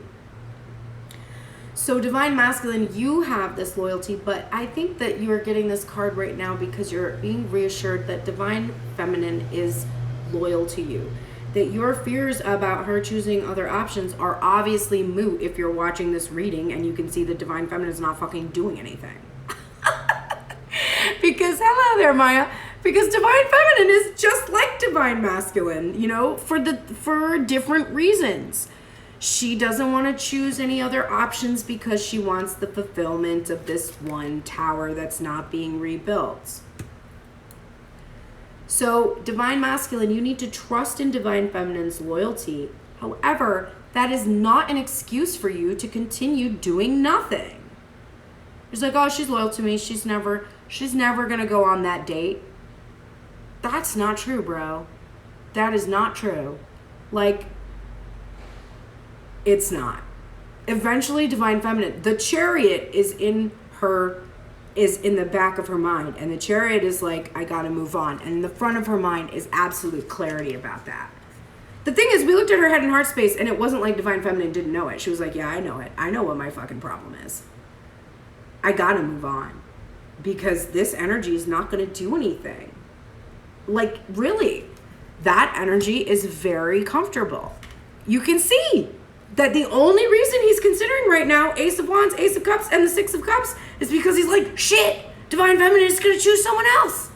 So Divine Masculine, you have this loyalty, but I think that you are getting this card right now because you're being reassured that Divine Feminine is loyal to you. That your fears about her choosing other options are obviously moot if you're watching this reading and you can see that Divine Feminine is not fucking doing anything. Because, hello there, Maya. Because Divine Feminine is just like Divine Masculine, for different reasons. She doesn't want to choose any other options because she wants the fulfillment of this one tower that's not being rebuilt. So, Divine Masculine, you need to trust in Divine Feminine's loyalty. However, that is not an excuse for you to continue doing nothing. It's like, oh, she's loyal to me. She's never going to go on that date. That's not true, bro. That is not true. It's not. Eventually, Divine Feminine, the Chariot is in her is in the back of her mind, and the Chariot is like, I gotta move on. And in the front of her mind is absolute clarity about that. The thing is, we looked at her head and heart space, and it wasn't like Divine Feminine didn't know it. She was like, yeah, I know it. I know what my fucking problem is. I gotta move on. Because this energy is not gonna do anything. Like, really, that energy is very comfortable. You can see that the only reason he's considering right now Ace of Wands, Ace of Cups, and the Six of Cups is because he's like, shit, Divine Feminine is gonna choose someone else.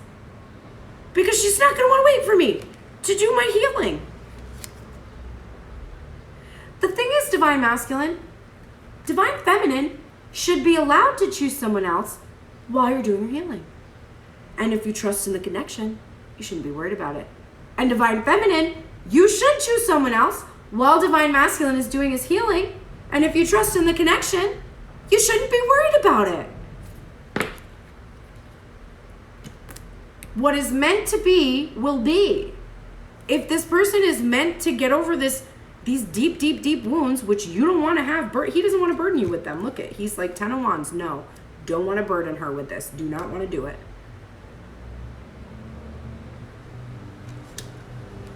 Because she's not gonna wanna wait for me to do my healing. The thing is, Divine Masculine, Divine Feminine should be allowed to choose someone else while you're doing your healing. And if you trust in the connection, you shouldn't be worried about it. And Divine Feminine, you should choose someone else while Divine Masculine is doing his healing. And if you trust in the connection, you shouldn't be worried about it. What is meant to be will be. If this person is meant to get over these deep, deep, deep wounds, which you don't want to have, he doesn't want to burden you with them. Look at, he's like 10 of Wands. No, don't want to burden her with this. Do not want to do it.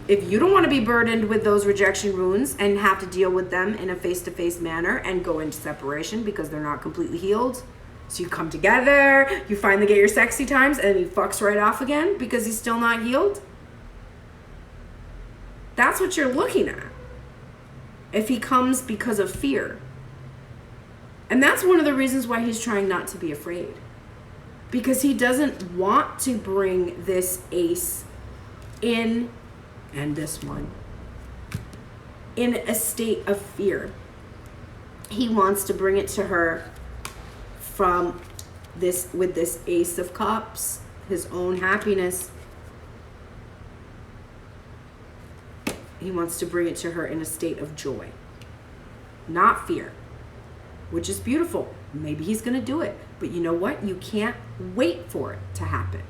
If you don't want to be burdened with those rejection wounds and have to deal with them in a face-to-face manner and go into separation because they're not completely healed, so you come together, you finally get your sexy times, and he fucks right off again because he's still not healed, that's what you're looking at. If he comes because of fear. And that's one of the reasons why he's trying not to be afraid. Because he doesn't want to bring this ace in, and this one, in a state of fear. He wants to bring it to her from this, with this Ace of Cups, his own happiness. He wants to bring it to her in a state of joy, not fear, which is beautiful. Maybe he's going to do it, but you know what? You can't wait for it to happen.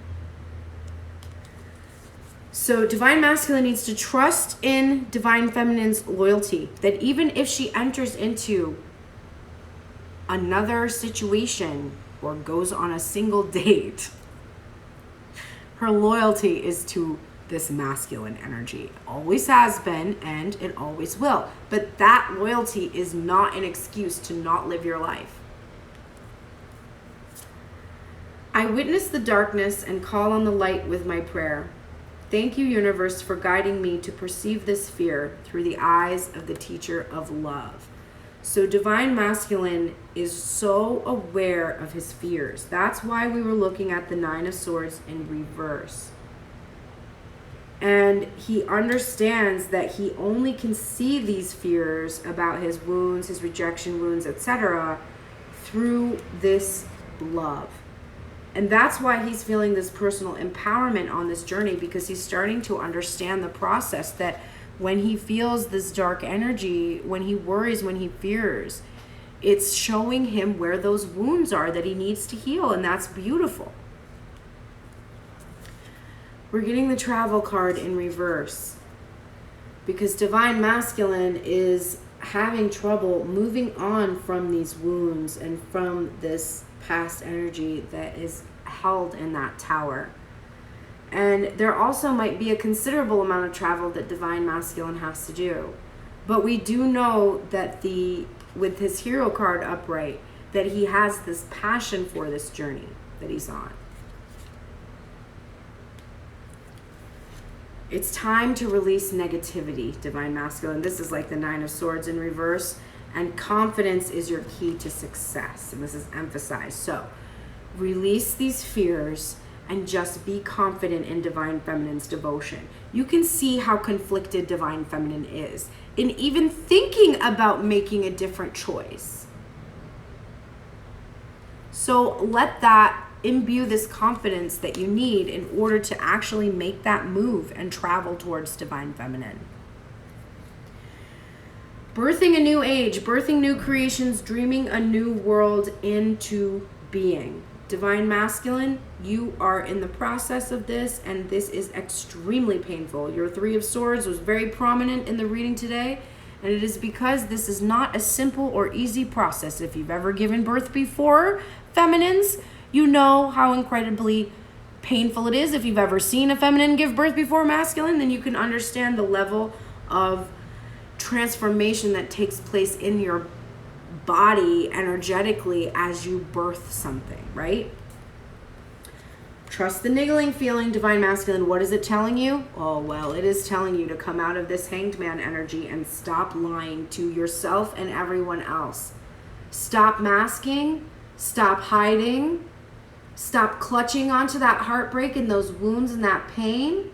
So Divine Masculine needs to trust in Divine Feminine's loyalty, that even if she enters into another situation or goes on a single date, her loyalty is to this masculine energy. Always has been, and it always will. But that loyalty is not an excuse to not live your life. I witness the darkness and call on the light with my prayer. Thank you, universe, for guiding me to perceive this fear through the eyes of the teacher of love. So Divine Masculine is so aware of his fears. That's why we were looking at the Nine of Swords in reverse. And he understands that he only can see these fears about his wounds, his rejection wounds, etc., through this love. And that's why he's feeling this personal empowerment on this journey, because he's starting to understand the process that when he feels this dark energy, when he worries, when he fears, it's showing him where those wounds are that he needs to heal, and that's beautiful. We're getting the Travel card in reverse because Divine Masculine is having trouble moving on from these wounds and from this past energy that is held in that tower. And there also might be a considerable amount of travel that Divine Masculine has to do. But we do know that with his Hero card upright, that he has this passion for this journey that he's on. It's time to release negativity, Divine Masculine. This is like the Nine of Swords in reverse. And confidence is your key to success. And this is emphasized. So release these fears and just be confident in Divine Feminine's devotion. You can see how conflicted Divine Feminine is in even thinking about making a different choice. So let that imbue this confidence that you need in order to actually make that move and travel towards Divine Feminine. Birthing a new age, birthing new creations, dreaming a new world into being. Divine Masculine, you are in the process of this, and this is extremely painful. Your Three of Swords was very prominent in the reading today, and it is because this is not a simple or easy process. If you've ever given birth before, feminines, You know how incredibly painful it is. If you've ever seen a feminine give birth before masculine, then you can understand the level of transformation that takes place in your body energetically as you birth something, right? Trust the niggling feeling, divine masculine. What is it telling you? Oh, well, it is telling you to come out of this hanged man energy and stop lying to yourself and everyone else. Stop masking, stop hiding, stop clutching onto that heartbreak and those wounds and that pain,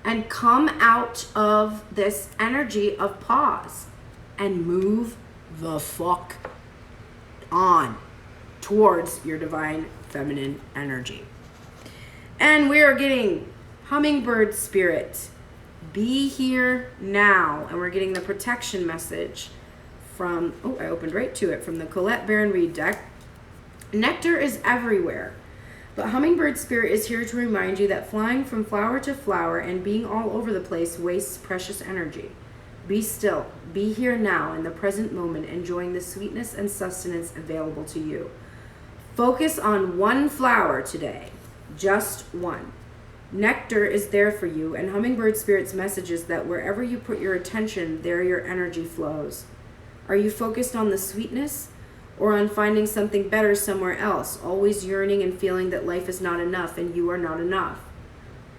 and come out of this energy of pause and move the fuck on towards your divine feminine energy. And we are getting hummingbird spirit, be here now. And we're getting the protection message from, oh, I opened right to it, from the Colette Baron Reed deck. Nectar is everywhere, but hummingbird spirit is here to remind you that flying from flower to flower and being all over the place wastes precious energy. Be still, be here now in the present moment, enjoying the sweetness and sustenance available to you. Focus on one flower today. Just one. Nectar is there for you, and hummingbird spirit's message is that wherever you put your attention, there your energy flows. Are you focused on the sweetness or on finding something better somewhere else, always yearning and feeling that life is not enough and you are not enough?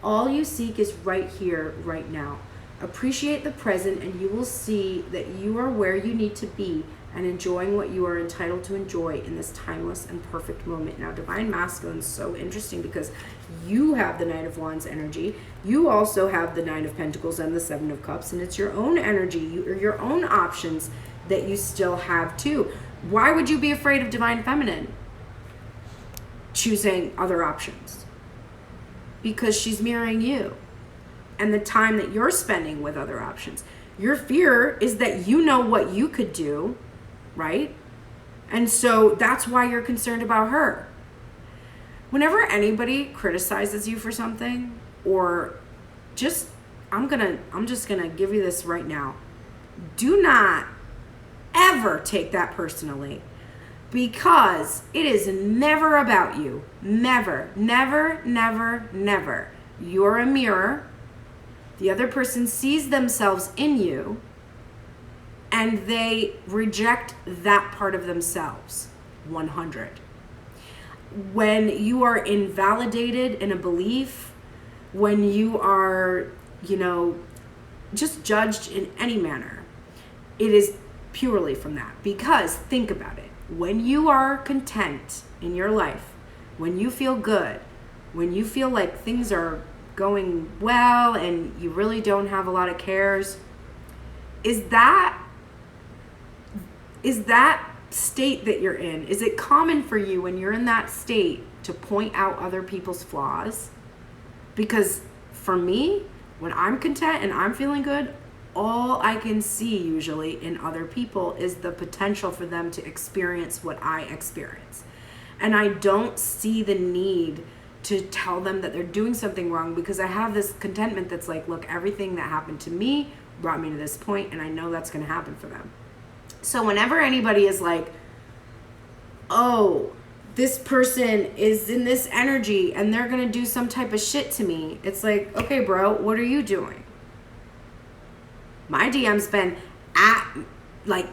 All you seek is right here, right now. Appreciate the present and you will see that you are where you need to be and enjoying what you are entitled to enjoy in this timeless and perfect moment. Now, divine masculine is so interesting because you have the Knight of Wands energy. You also have the Nine of Pentacles and the Seven of Cups, and it's your own energy, or your own options that you still have too. Why would you be afraid of divine feminine choosing other options? Because she's mirroring you and the time that you're spending with other options. Your fear is that you know what you could do, right? And so that's why you're concerned about her. Whenever anybody criticizes you for something, or just, I'm just gonna give you this right now. Do not ever take that personally, because it is never about you. Never, never, never, never. You're a mirror. The other person sees themselves in you, and they reject that part of themselves. 100. When you are invalidated in a belief, when you are, just judged in any manner, it is purely from that. Because think about it. When you are content in your life, when you feel good, when you feel like things are going well and you really don't have a lot of cares, is that state that you're in, is it common for you when you're in that state to point out other people's flaws? Because for me, when I'm content and I'm feeling good, all I can see usually in other people is the potential for them to experience what I experience. And I don't see the need to tell them that they're doing something wrong, because I have this contentment that's like, look, everything that happened to me brought me to this point, and I know that's going to happen for them. So whenever anybody is like, oh, this person is in this energy and they're going to do some type of shit to me, it's like, okay, bro, what are you doing? My DM's been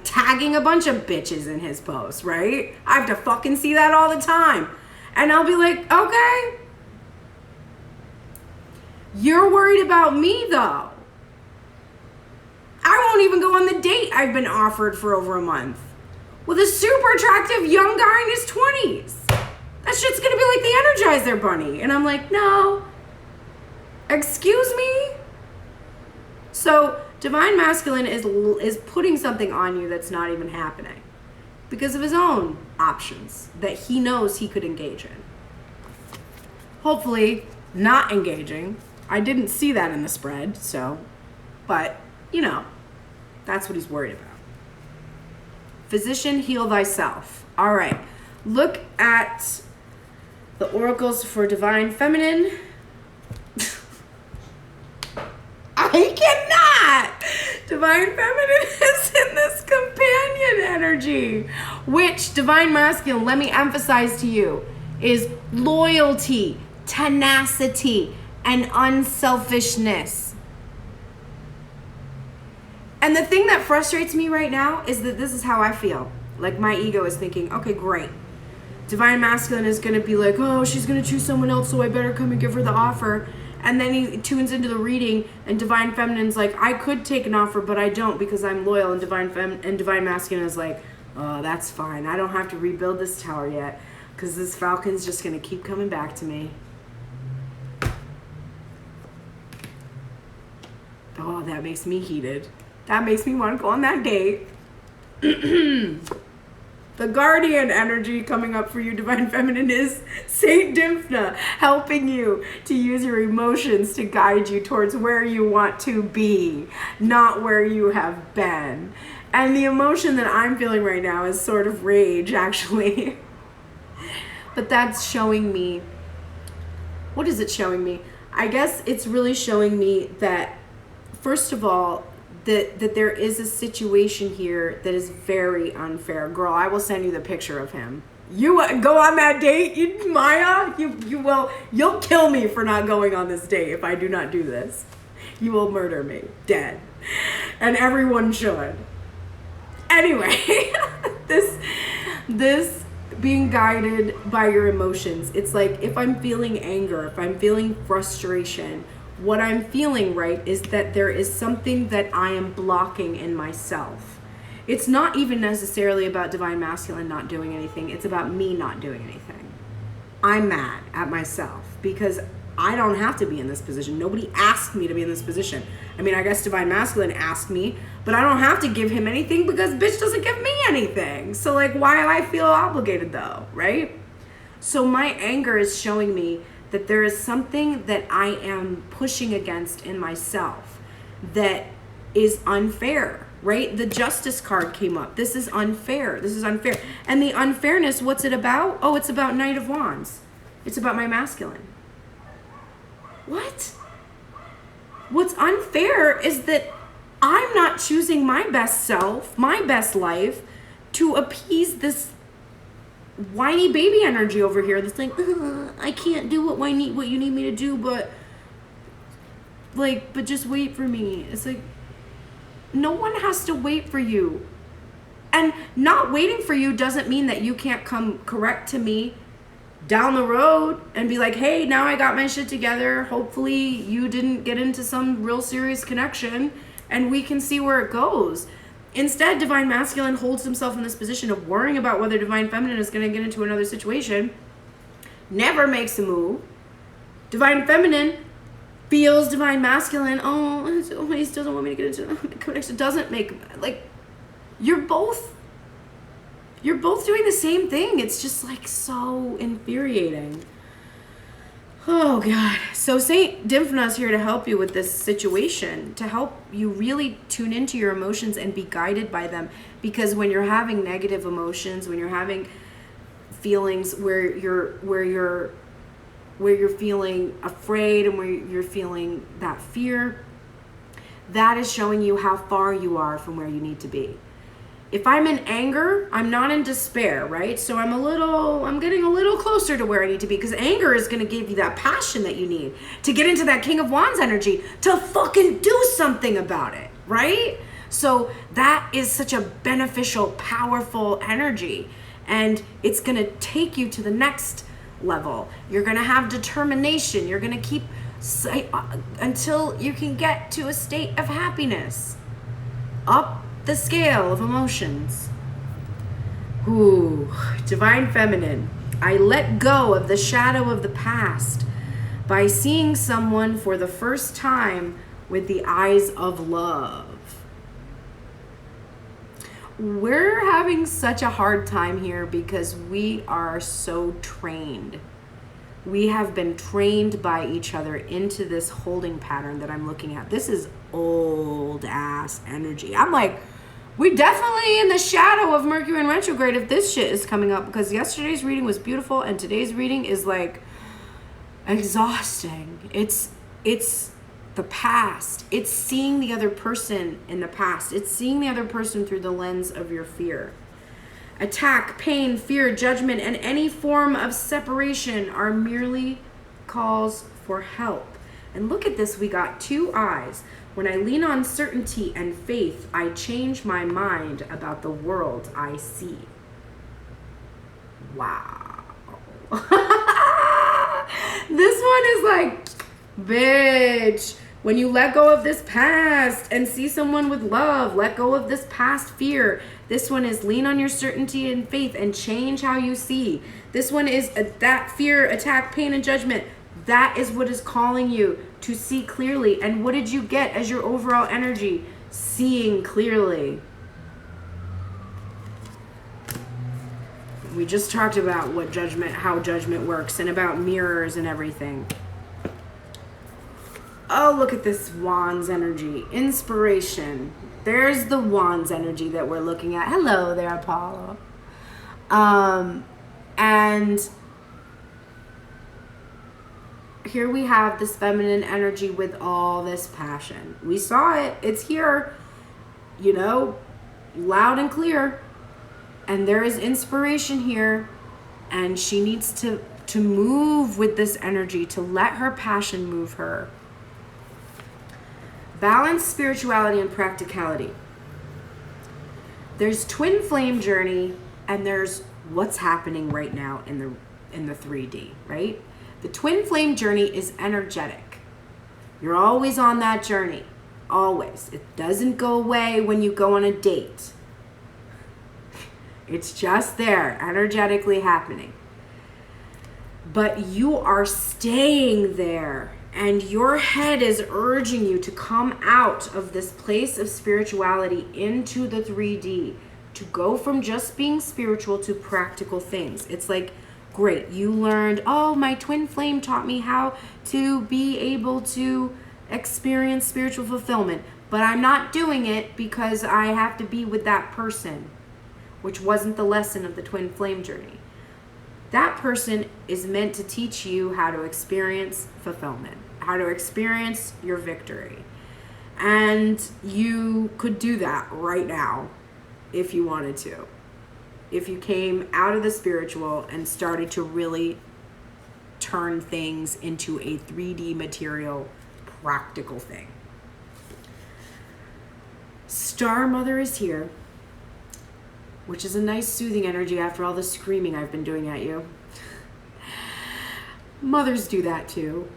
tagging a bunch of bitches in his posts, right? I have to fucking see that all the time. And I'll be like, okay. You're worried about me, though. I won't even go on the date I've been offered for over a month with a super attractive young guy in his 20s. That shit's gonna be like the Energizer Bunny. And I'm like, no. Excuse me? So divine masculine is putting something on you that's not even happening because of his own options that he knows he could engage in. Hopefully not engaging. I didn't see that in the spread, so, but that's what he's worried about. Physician, heal thyself. All right, look at the oracles for divine feminine. I cannot. Divine feminine is in this companion energy, which divine masculine, let me emphasize to you, is loyalty, tenacity, and unselfishness. And the thing that frustrates me right now is that this is how I feel. Like my ego is thinking, okay, great. Divine Masculine is going to be like, oh, she's going to choose someone else, so I better come and give her the offer. And then he tunes into the reading, and Divine Feminine's like, I could take an offer, but I don't because I'm loyal. And Divine Masculine is like, oh, that's fine. I don't have to rebuild this tower yet because this falcon's just going to keep coming back to me. Oh, that makes me heated. That makes me want to go on that date. The guardian energy coming up for you, Divine Feminine, is Saint Dymphna, helping you to use your emotions to guide you towards where you want to be, not where you have been. And the emotion that I'm feeling right now is sort of rage, actually. But that's showing me, what is it showing me? I guess it's really showing me that, first of all, that there is a situation here that is very unfair. Girl, I will send you the picture of him. You go on that date, Maya. You'll kill me for not going on this date if I do not do this. You will murder me, dead, and everyone should. Anyway, this being guided by your emotions. It's like if I'm feeling anger, if I'm feeling frustration, what I'm feeling, right, is that there is something that I am blocking in myself. It's not even necessarily about Divine Masculine not doing anything. It's about me not doing anything. I'm mad at myself because I don't have to be in this position. Nobody asked me to be in this position. I mean, I guess Divine Masculine asked me, but I don't have to give him anything because bitch doesn't give me anything. So like, why do I feel obligated though, right? So my anger is showing me that there is something that I am pushing against in myself that is unfair, right? The Justice card came up. This is unfair. This is unfair. And the unfairness, what's it about? Oh, it's about Knight of Wands. It's about my masculine. What? What's unfair is that I'm not choosing my best self, my best life, to appease this whiny baby energy over here that's like, I can't do what you need me to do, but just wait for me. It's like, no one has to wait for you. And not waiting for you doesn't mean that you can't come correct to me down the road and be like, hey, now I got my shit together. Hopefully you didn't get into some real serious connection and we can see where it goes. Instead, Divine Masculine holds himself in this position of worrying about whether Divine Feminine is going to get into another situation, never makes a move. Divine Feminine feels Divine Masculine, he still doesn't want me to get into the connection, doesn't make, like, you're both doing the same thing. It's just like so infuriating. Oh God. So Saint Dymphna is here to help you with this situation, to help you really tune into your emotions and be guided by them. Because when you're having negative emotions, when you're having feelings where you're feeling afraid and where you're feeling that fear, that is showing you how far you are from where you need to be. If I'm in anger, I'm not in despair, right? So I'm getting a little closer to where I need to be, because anger is going to give you that passion that you need to get into that King of Wands energy to fucking do something about it, right? So that is such a beneficial, powerful energy, and it's going to take you to the next level. You're going to have determination. You're going to keep until you can get to a state of happiness. Up the scale of emotions. Ooh, Divine Feminine. I let go of the shadow of the past by seeing someone for the first time with the eyes of love. We're having such a hard time here because we are so trained. We have been trained by each other into this holding pattern that I'm looking at. This is old ass energy. I'm like, we're definitely in the shadow of Mercury in retrograde if this shit is coming up, because yesterday's reading was beautiful and today's reading is like exhausting. It's the past. It's seeing the other person in the past. It's seeing the other person through the lens of your fear. Attack, pain, fear, judgment, and any form of separation are merely calls for help. And look at this, we got 2 eyes. When I lean on certainty and faith, I change my mind about the world I see. Wow. This one is like, bitch. When you let go of this past and see someone with love, let go of this past fear. This one is lean on your certainty and faith and change how you see. This one is that fear, attack, pain, and judgment. That is what is calling you to see clearly. And what did you get as your overall energy? Seeing clearly. We just talked about what judgment, how judgment works, and about mirrors and everything. Oh, look at this Wands energy. Inspiration. There's the Wands energy that we're looking at. Hello there, Apollo. And here we have this feminine energy with all this passion. We saw it. It's here, you know, loud and clear. And there is inspiration here. And she needs to move with this energy, to let her passion move her. Balance, spirituality, and practicality. There's twin flame journey, and there's what's happening right now in the 3D, right? The twin flame journey is energetic. You're always on that journey, always. It doesn't go away when you go on a date. It's just there, energetically happening. But you are staying there. And your head is urging you to come out of this place of spirituality into the 3D, to go from just being spiritual to practical things. It's like, great, you learned, oh, my twin flame taught me how to be able to experience spiritual fulfillment, but I'm not doing it because I have to be with that person, which wasn't the lesson of the twin flame journey. That person is meant to teach you how to experience fulfillment, how to experience your victory. And you could do that right now if you wanted to. If you came out of the spiritual and started to really turn things into a 3D material, practical thing. Star Mother is here, which is a nice soothing energy after all the screaming I've been doing at you. Mothers do that too.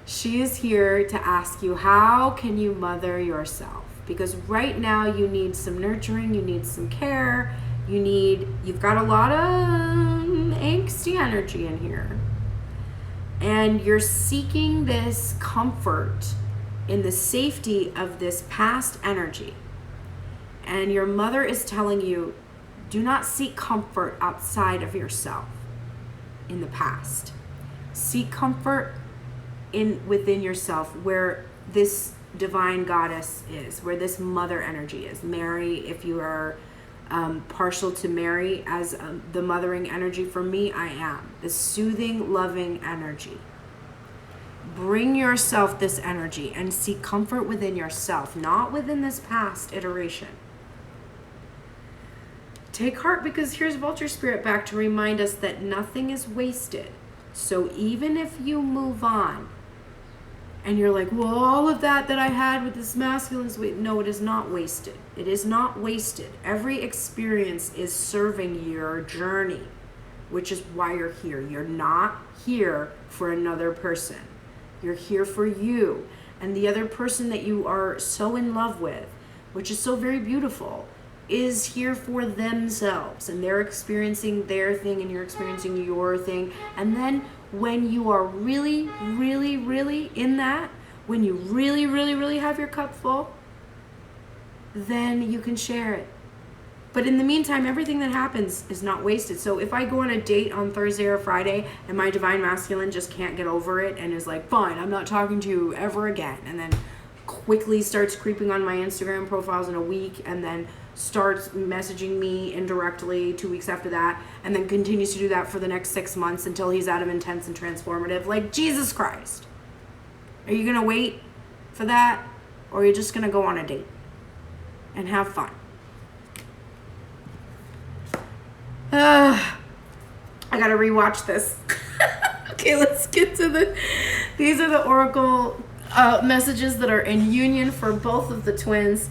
She is here to ask you, how can you mother yourself? Because right now you need some nurturing, you need some care, you've got a lot of angsty energy in here. And you're seeking this comfort in the safety of this past energy. And your mother is telling you, do not seek comfort outside of yourself in the past. Seek comfort within yourself, where this divine goddess is, where this mother energy is. Mary, if you are partial to Mary as the mothering energy, for me, I am. The soothing, loving energy. Bring yourself this energy and seek comfort within yourself, not within this past iteration. Take heart, because here's Vulture Spirit back to remind us that nothing is wasted. So even if you move on and you're like, well, all of that I had with this masculine is wasted. No, it is not wasted. It is not wasted. Every experience is serving your journey, which is why you're here. You're not here for another person. You're here for you and the other person that you are so in love with, which is so very beautiful, is here for themselves, and they're experiencing their thing and you're experiencing your thing. And then when you are really, really, really in that, when you really, really, really have your cup full, then you can share it. But in the meantime, everything that happens is not wasted. So if I go on a date on Thursday or Friday and my divine masculine just can't get over it and is like, fine, I'm not talking to you ever again, and then quickly starts creeping on my Instagram profiles in a week, and then starts messaging me indirectly 2 weeks after that, and then continues to do that for the next 6 months until he's out of intense and transformative. Like, Jesus Christ. Are you going to wait for that? Or are you just going to go on a date and have fun? I gotta rewatch this. Okay, let's get to these are the oracle messages that are in union for both of the twins.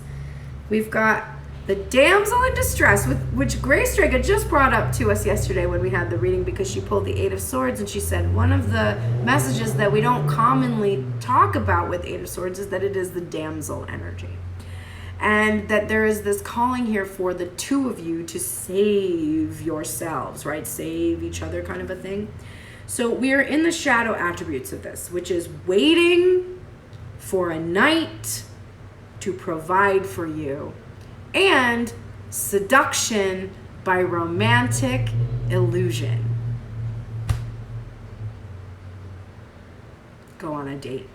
We've got the damsel in distress, which Grace Draga just brought up to us yesterday when we had the reading, because she pulled the Eight of Swords, and she said one of the messages that we don't commonly talk about with Eight of Swords is that it is the damsel energy. And that there is this calling here for the two of you to save yourselves, right? Save each other kind of a thing. So we are in the shadow attributes of this, which is waiting for a knight to provide for you, and seduction by romantic illusion. Go on a date.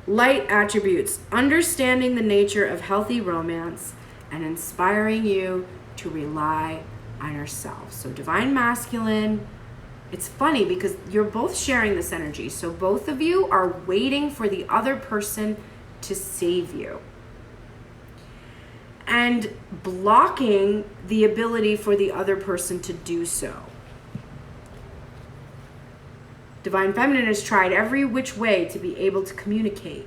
Light attributes, understanding the nature of healthy romance and inspiring you to rely on yourself. So divine masculine, it's funny because you're both sharing this energy. So both of you are waiting for the other person to save you, and blocking the ability for the other person to do so. Divine Feminine has tried every which way to be able to communicate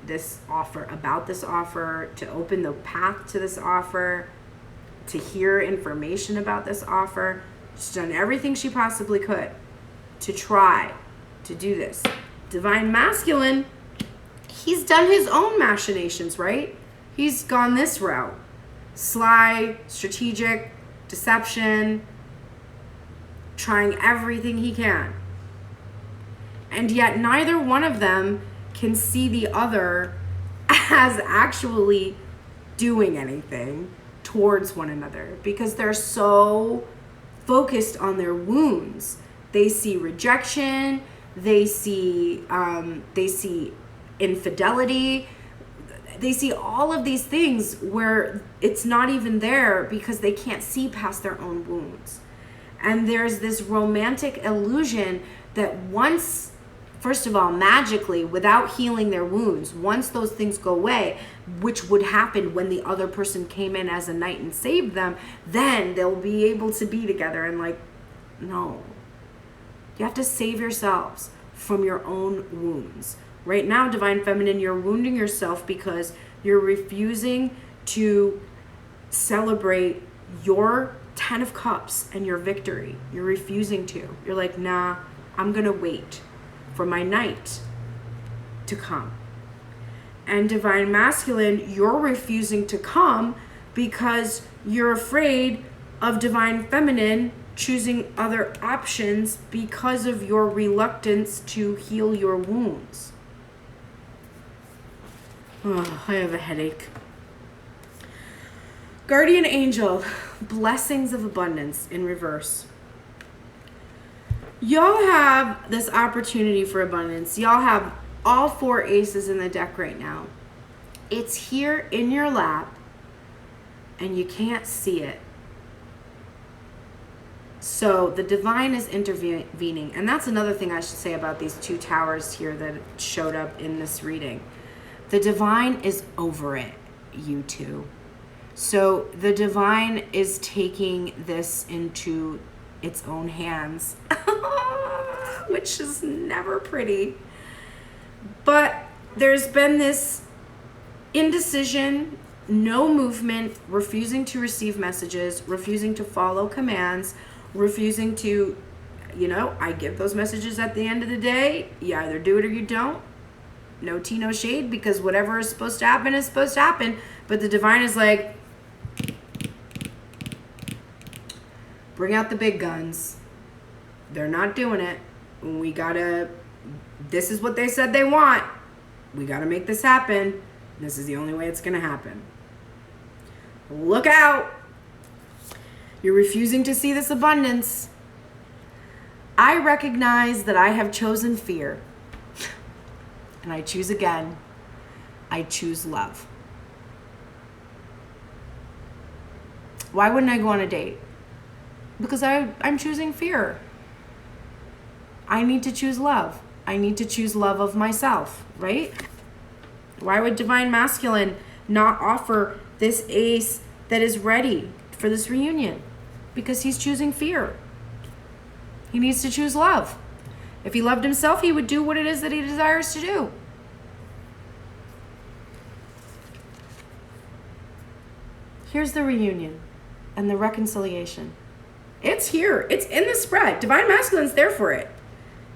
this offer, about this offer, to open the path to this offer, to hear information about this offer. She's done everything she possibly could to try to do this. Divine Masculine, he's done his own machinations, right? He's gone this route. Sly, strategic, deception, trying everything he can. And yet neither one of them can see the other as actually doing anything towards one another, because they're so focused on their wounds. They see rejection, they see infidelity, they see all of these things where it's not even there because they can't see past their own wounds. And there's this romantic illusion that once, first of all, magically, without healing their wounds, once those things go away, which would happen when the other person came in as a knight and saved them, then they'll be able to be together. And like, no. You have to save yourselves from your own wounds. Right now, Divine Feminine, you're wounding yourself because you're refusing to celebrate your 10 of Cups and your victory. You're refusing to. You're like, nah, I'm going to wait for my knight to come. And Divine Masculine, you're refusing to come because you're afraid of Divine Feminine choosing other options because of your reluctance to heal your wounds. Oh, I have a headache. Guardian Angel, blessings of abundance in reverse. Y'all have this opportunity for abundance. Y'all have all 4 aces in the deck right now. It's here in your lap and you can't see it. So the divine is intervening. And that's another thing I should say about these 2 towers here that showed up in this reading. The divine is over it, you two. So the divine is taking this into its own hands, which is never pretty. But there's been this indecision, no movement, refusing to receive messages, refusing to follow commands, refusing to, I give those messages at the end of the day. You either do it or you don't. No tea, no shade, because whatever is supposed to happen is supposed to happen. But the divine is like, bring out the big guns. They're not doing it. This is what they said they want. We gotta make this happen. This is the only way it's gonna happen. Look out. You're refusing to see this abundance. I recognize that I have chosen fear. And I choose again. I choose love. Why wouldn't I go on a date? Because I'm choosing fear. I need to choose love. I need to choose love of myself, right? Why would Divine Masculine not offer this ace that is ready for this reunion? because he's choosing fear. He needs to choose love. If he loved himself, he would do what it is that he desires to do. Here's the reunion and the reconciliation. It's here. It's in the spread. Divine Masculine's there for it.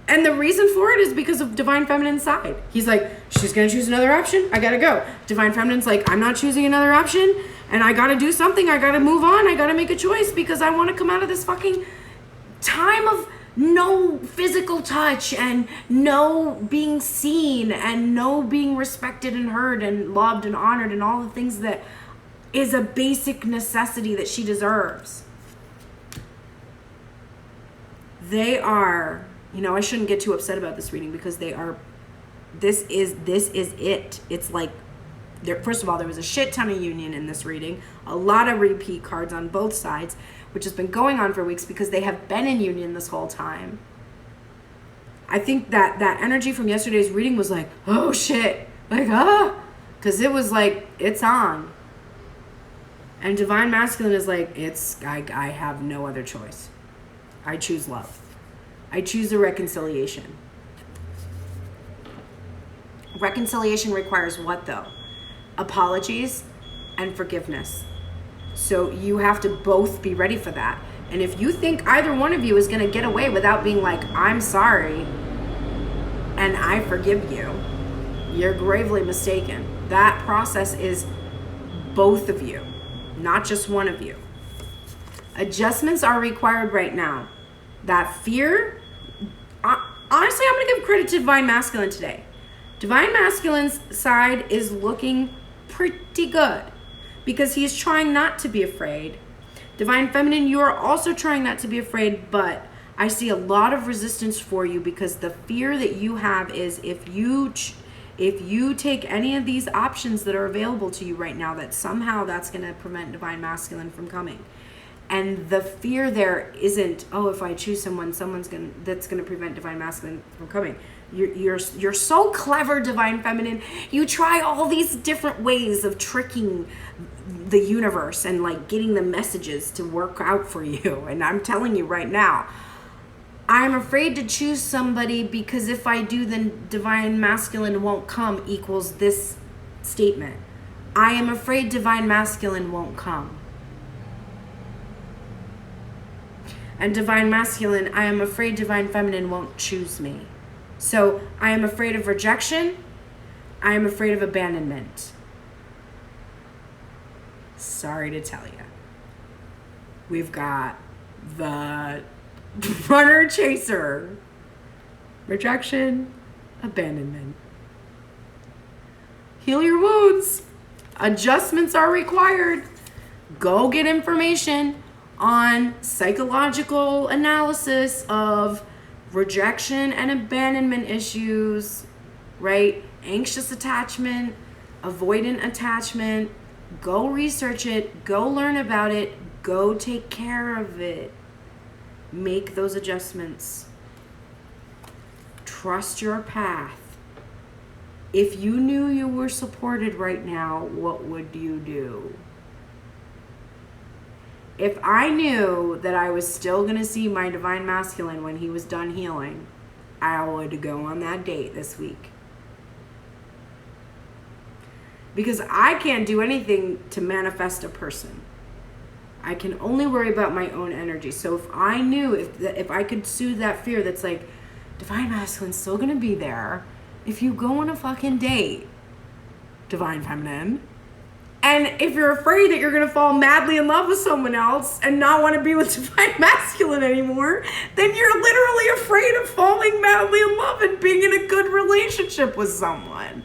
And the reason for it is because of Divine Feminine's side. He's like, she's going to choose another option. I got to go. Divine Feminine's like, I'm not choosing another option. And I got to do something. I got to move on. I got to make a choice because I want to come out of this fucking time of no physical touch and no being seen and no being respected and heard and loved and honored and all the things that is a basic necessity that she deserves. They are, you know, I shouldn't get too upset about this reading because they are, this is it. It's like, first of all, there was a shit ton of union in this reading, a lot of repeat cards on both sides, which has been going on for weeks because they have been in union this whole time. I think that energy from yesterday's reading was like, oh shit, like, because it was like, it's on. And Divine Masculine is like, I have no other choice. I choose love. I choose a reconciliation. Reconciliation requires what though? Apologies and forgiveness. So you have to both be ready for that. And if you think either one of you is going to get away without being like, I'm sorry and I forgive you, you're gravely mistaken. That process is both of you, not just one of you. Adjustments are required right now. That fear, honestly, I'm going to give credit to Divine Masculine today. Divine Masculine's side is looking pretty good because he's trying not to be afraid. Divine Feminine, you are also trying not to be afraid, but I see a lot of resistance for you because the fear that you have is if you take any of these options that are available to you right now, that somehow that's going to prevent Divine Masculine from coming. And the fear there isn't, oh, if I choose that's gonna prevent Divine Masculine from coming. You're so clever, Divine Feminine. You try all these different ways of tricking the universe and like getting the messages to work out for you. And I'm telling you right now, I'm afraid to choose somebody because if I do, then Divine Masculine won't come equals this statement. I am afraid Divine Masculine won't come. And Divine Masculine, I am afraid Divine Feminine won't choose me. So I am afraid of rejection. I am afraid of abandonment. Sorry to tell you. We've got the runner chaser. Rejection, abandonment. Heal your wounds. Adjustments are required. Go get information on psychological analysis of rejection and abandonment issues, right? Anxious attachment, avoidant attachment. Go research it. Go learn about it. Go take care of it. Make those adjustments. Trust your path. If you knew you were supported right now, what would you do? If I knew that I was still going to see my Divine Masculine when he was done healing, I would go on that date this week. Because I can't do anything to manifest a person. I can only worry about my own energy. So if I knew, if I could soothe that fear that's like, Divine Masculine's still going to be there if you go on a fucking date, Divine Feminine. And if you're afraid that you're going to fall madly in love with someone else and not want to be with Divine Masculine anymore, then you're literally afraid of falling madly in love and being in a good relationship with someone.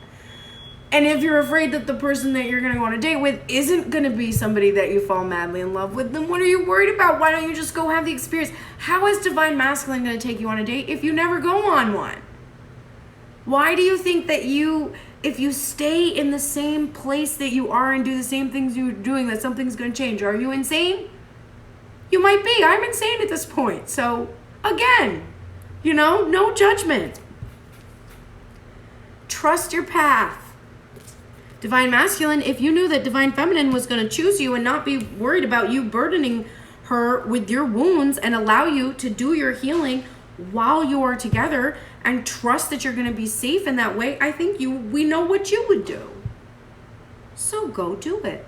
And if you're afraid that the person that you're going to go on a date with isn't going to be somebody that you fall madly in love with, then what are you worried about? Why don't you just go have the experience? How is Divine Masculine going to take you on a date if you never go on one? Why do you think that if you stay in the same place that you are and do the same things you're doing, that something's going to change? Are you insane? You might be. I'm insane at this point. So, again, no judgment. Trust your path. Divine Masculine, if you knew that Divine Feminine was going to choose you and not be worried about you burdening her with your wounds and allow you to do your healing while you are together and trust that you're going to be safe in that way, I think we know what you would do. So go do it.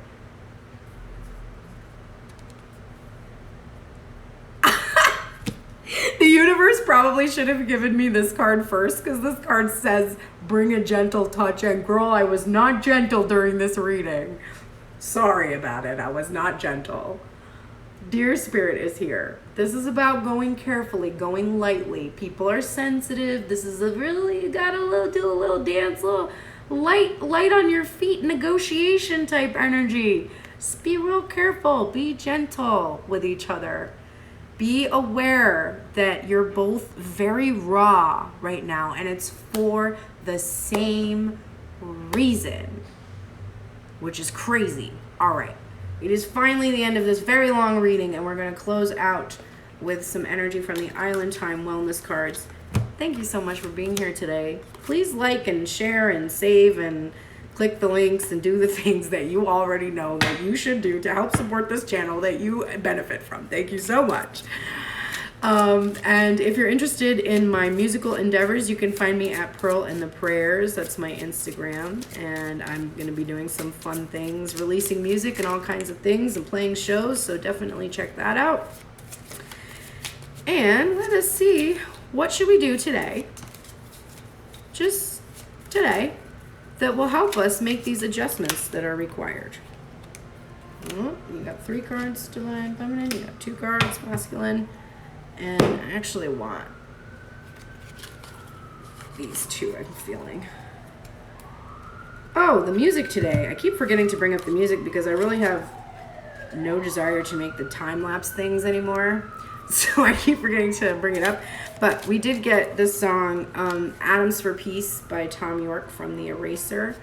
The universe probably should have given me this card first, because this card says, bring a gentle touch. And girl, I was not gentle during this reading. Sorry about it. I was not gentle. Dear Spirit is here. This is about going carefully, going lightly. People are sensitive. This is a really, you gotta do a little dance, little light on your feet, negotiation type energy. Just be real careful. Be gentle with each other. Be aware that you're both very raw right now, and it's for the same reason, which is crazy. All right. It is finally the end of this very long reading, and we're going to close out with some energy from the Island Time Wellness cards. Thank you so much for being here today. Please like and share and save and click the links and do the things that you already know that you should do to help support this channel that you benefit from. Thank you so much. And if you're interested in my musical endeavors, you can find me at Pearl and the Prayers. That's my Instagram. And I'm going to be doing some fun things, releasing music and all kinds of things and playing shows. So definitely check that out. And let us see, what should we do today? Just today, that will help us make these adjustments that are required. Oh, you got 3 cards, Divine Feminine. You got 2 cards, Masculine. And I actually want these 2, I'm feeling. Oh, the music today. I keep forgetting to bring up the music because I really have no desire to make the time-lapse things anymore. So I keep forgetting to bring it up. But we did get this song, Atoms for Peace by Tom York from The Eraser,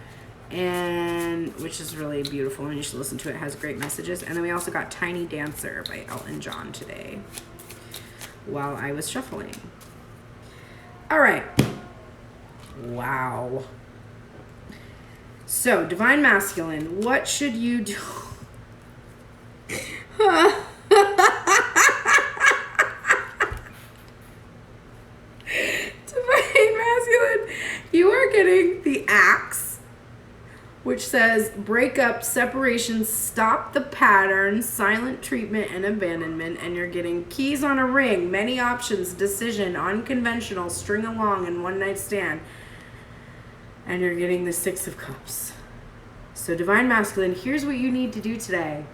and which is really beautiful, and you should listen to it. It has great messages. And then we also got Tiny Dancer by Elton John today while I was shuffling. All right. Wow. So, Divine Masculine, what should you do? Divine Masculine, you are getting the Axe, which says break up, separation, stop the pattern, silent treatment, and abandonment. And you're getting Keys on a Ring, many options, decision, unconventional, string along, and one night stand. And you're getting the 6 of Cups. So Divine Masculine, here's what you need to do today.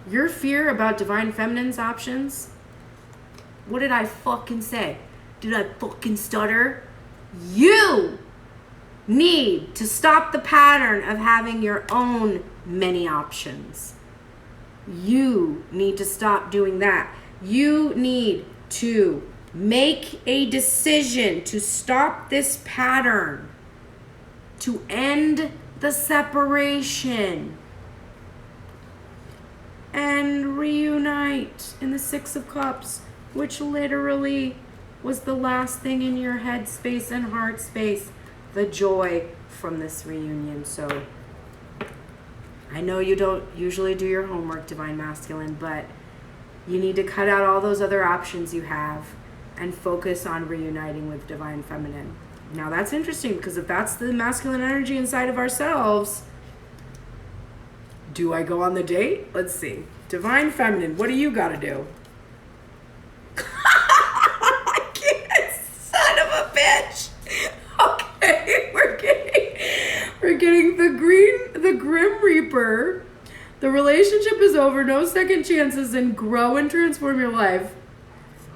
Your fear about Divine Feminine's options. What did I fucking say? Did I fucking stutter? You need to stop the pattern of having your own many options. You need to stop doing that. You need to make a decision to stop this pattern, to end the separation, and reunite in the 6 of Cups, which literally was the last thing in your head space and heart space, the joy from this reunion. So I know you don't usually do your homework, Divine Masculine, but you need to cut out all those other options you have and focus on reuniting with Divine Feminine. Now that's interesting, because if that's the masculine energy inside of ourselves, do I go on the date? Let's see. Divine Feminine, what do you got to do? I can't, son of a bitch. Okay, we're getting the Grim Reaper. The relationship is over, no second chances, and grow and transform your life.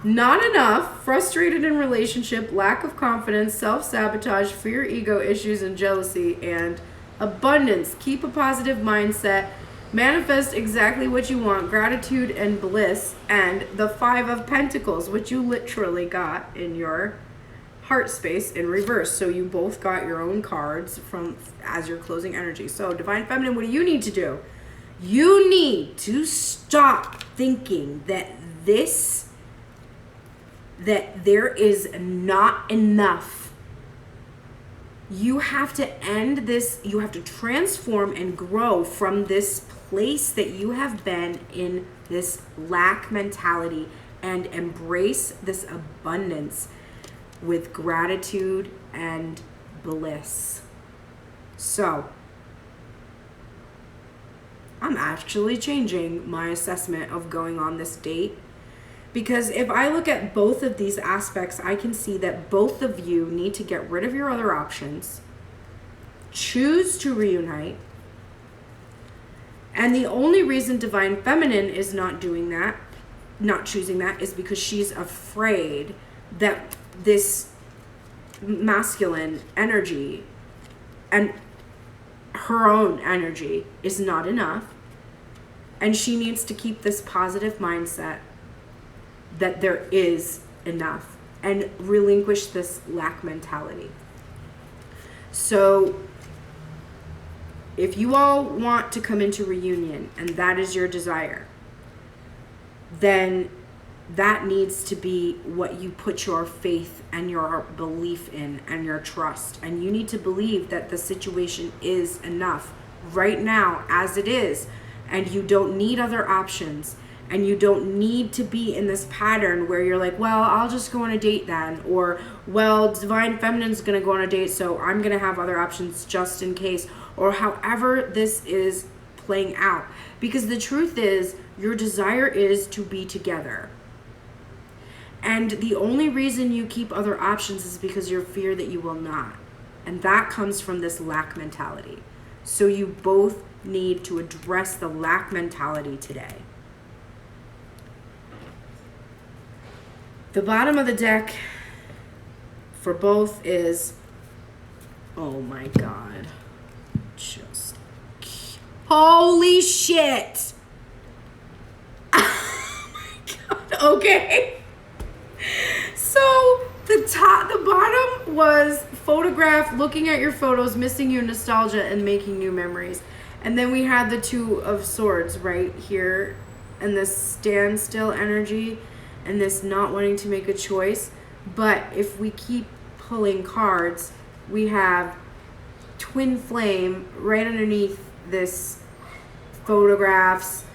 Not enough, frustrated in relationship, lack of confidence, self-sabotage, fear, ego issues, and jealousy, and abundance. Keep a positive mindset, manifest exactly what you want, gratitude and bliss, and the 5 of Pentacles, which you literally got in your heart space in reverse. So you both got your own cards from as your closing energy. So Divine Feminine, what do you need to do? You need to stop thinking that there is not enough. You have to end this, you have to transform and grow from this place that you have been in, this lack mentality, and embrace this abundance with gratitude and bliss. So, I'm actually changing my assessment of going on this date, because if I look at both of these aspects, I can see that both of you need to get rid of your other options, choose to reunite, and the only reason Divine Feminine is not doing that, not choosing that, is because she's afraid that this masculine energy and her own energy is not enough, and she needs to keep this positive mindset that there is enough and relinquish this lack mentality. So if you all want to come into reunion and that is your desire, then that needs to be what you put your faith and your belief in and your trust. And you need to believe that the situation is enough right now as it is, and you don't need other options, and you don't need to be in this pattern where you're like, well, I'll just go on a date then, or, well, Divine Feminine's gonna go on a date, so I'm gonna have other options just in case, or however this is playing out. Because the truth is, your desire is to be together. And the only reason you keep other options is because you fear that you will not. And that comes from this lack mentality. So you both need to address the lack mentality today. The bottom of the deck for both is, oh my God, just, holy shit. Oh my God, okay. So the bottom was photograph, looking at your photos, missing you, nostalgia, and making new memories. And then we had the Two of Swords right here, and this standstill energy, and this not wanting to make a choice. But if we keep pulling cards, we have Twin Flame right underneath this photographs,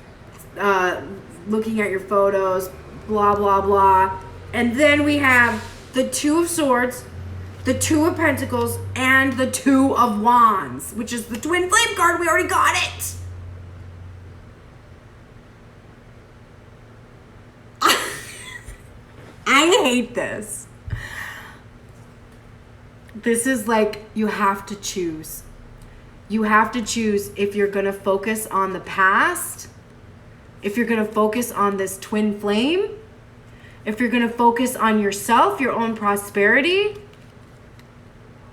looking at your photos, blah, blah, blah. And then we have the Two of Swords, the Two of Pentacles, and the Two of Wands, which is the Twin Flame card. We already got it. I hate this. This is like, you have to choose. You have to choose if you're going to focus on the past, if you're going to focus on this twin flame, if you're going to focus on yourself, your own prosperity.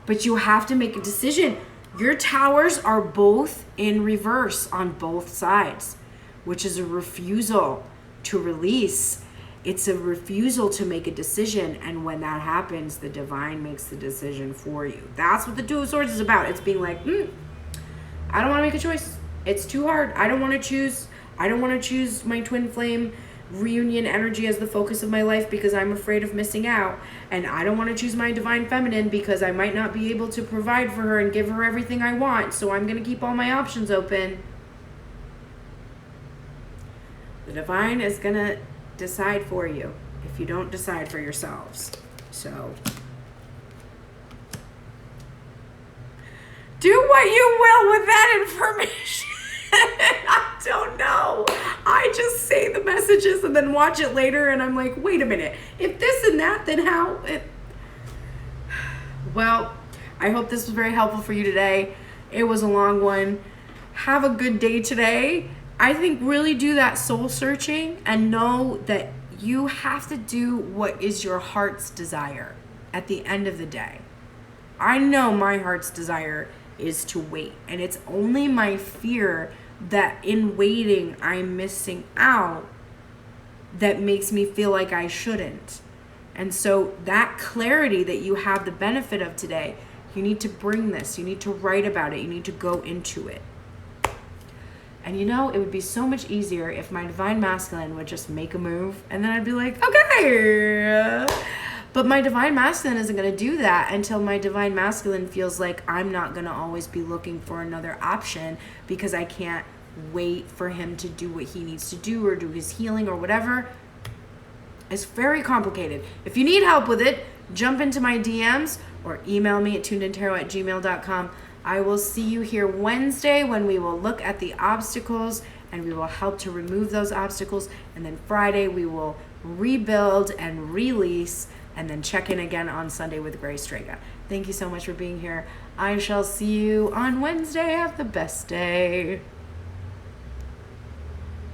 But you have to make a decision. Your towers are both in reverse on both sides, which is a refusal to release. It's a refusal to make a decision. And when that happens, the divine makes the decision for you. That's what the Two of Swords is about. It's being like, I don't want to make a choice. It's too hard. I don't want to choose. I don't want to choose my twin flame reunion energy as the focus of my life because I'm afraid of missing out. And I don't want to choose my divine feminine because I might not be able to provide for her and give her everything I want. So I'm going to keep all my options open. The divine is going to decide for you if you don't decide for yourselves. So do what you will with that information. I don't know. I just say the messages and then watch it later and I'm like, wait a minute. If this and that, then how? Well, I hope this was very helpful for you today. It was a long one. Have a good day today. I think really do that soul searching and know that you have to do what is your heart's desire at the end of the day. I know my heart's desire is to wait, and it's only my fear that in waiting I'm missing out that makes me feel like I shouldn't. And so that clarity that you have the benefit of today, you need to bring this, you need to write about it, you need to go into it. And you know, it would be so much easier if my divine masculine would just make a move and then I'd be like, okay. But my divine masculine isn't going to do that until my divine masculine feels like I'm not going to always be looking for another option because I can't wait for him to do what he needs to do or do his healing or whatever. It's very complicated. If you need help with it, jump into my DMs or email me at tunedintarot@gmail.com. I will see you here Wednesday when we will look at the obstacles and we will help to remove those obstacles. And then Friday we will rebuild and release, and then check in again on Sunday with Grace Strega. Thank you so much for being here. I shall see you on Wednesday. Have the best day.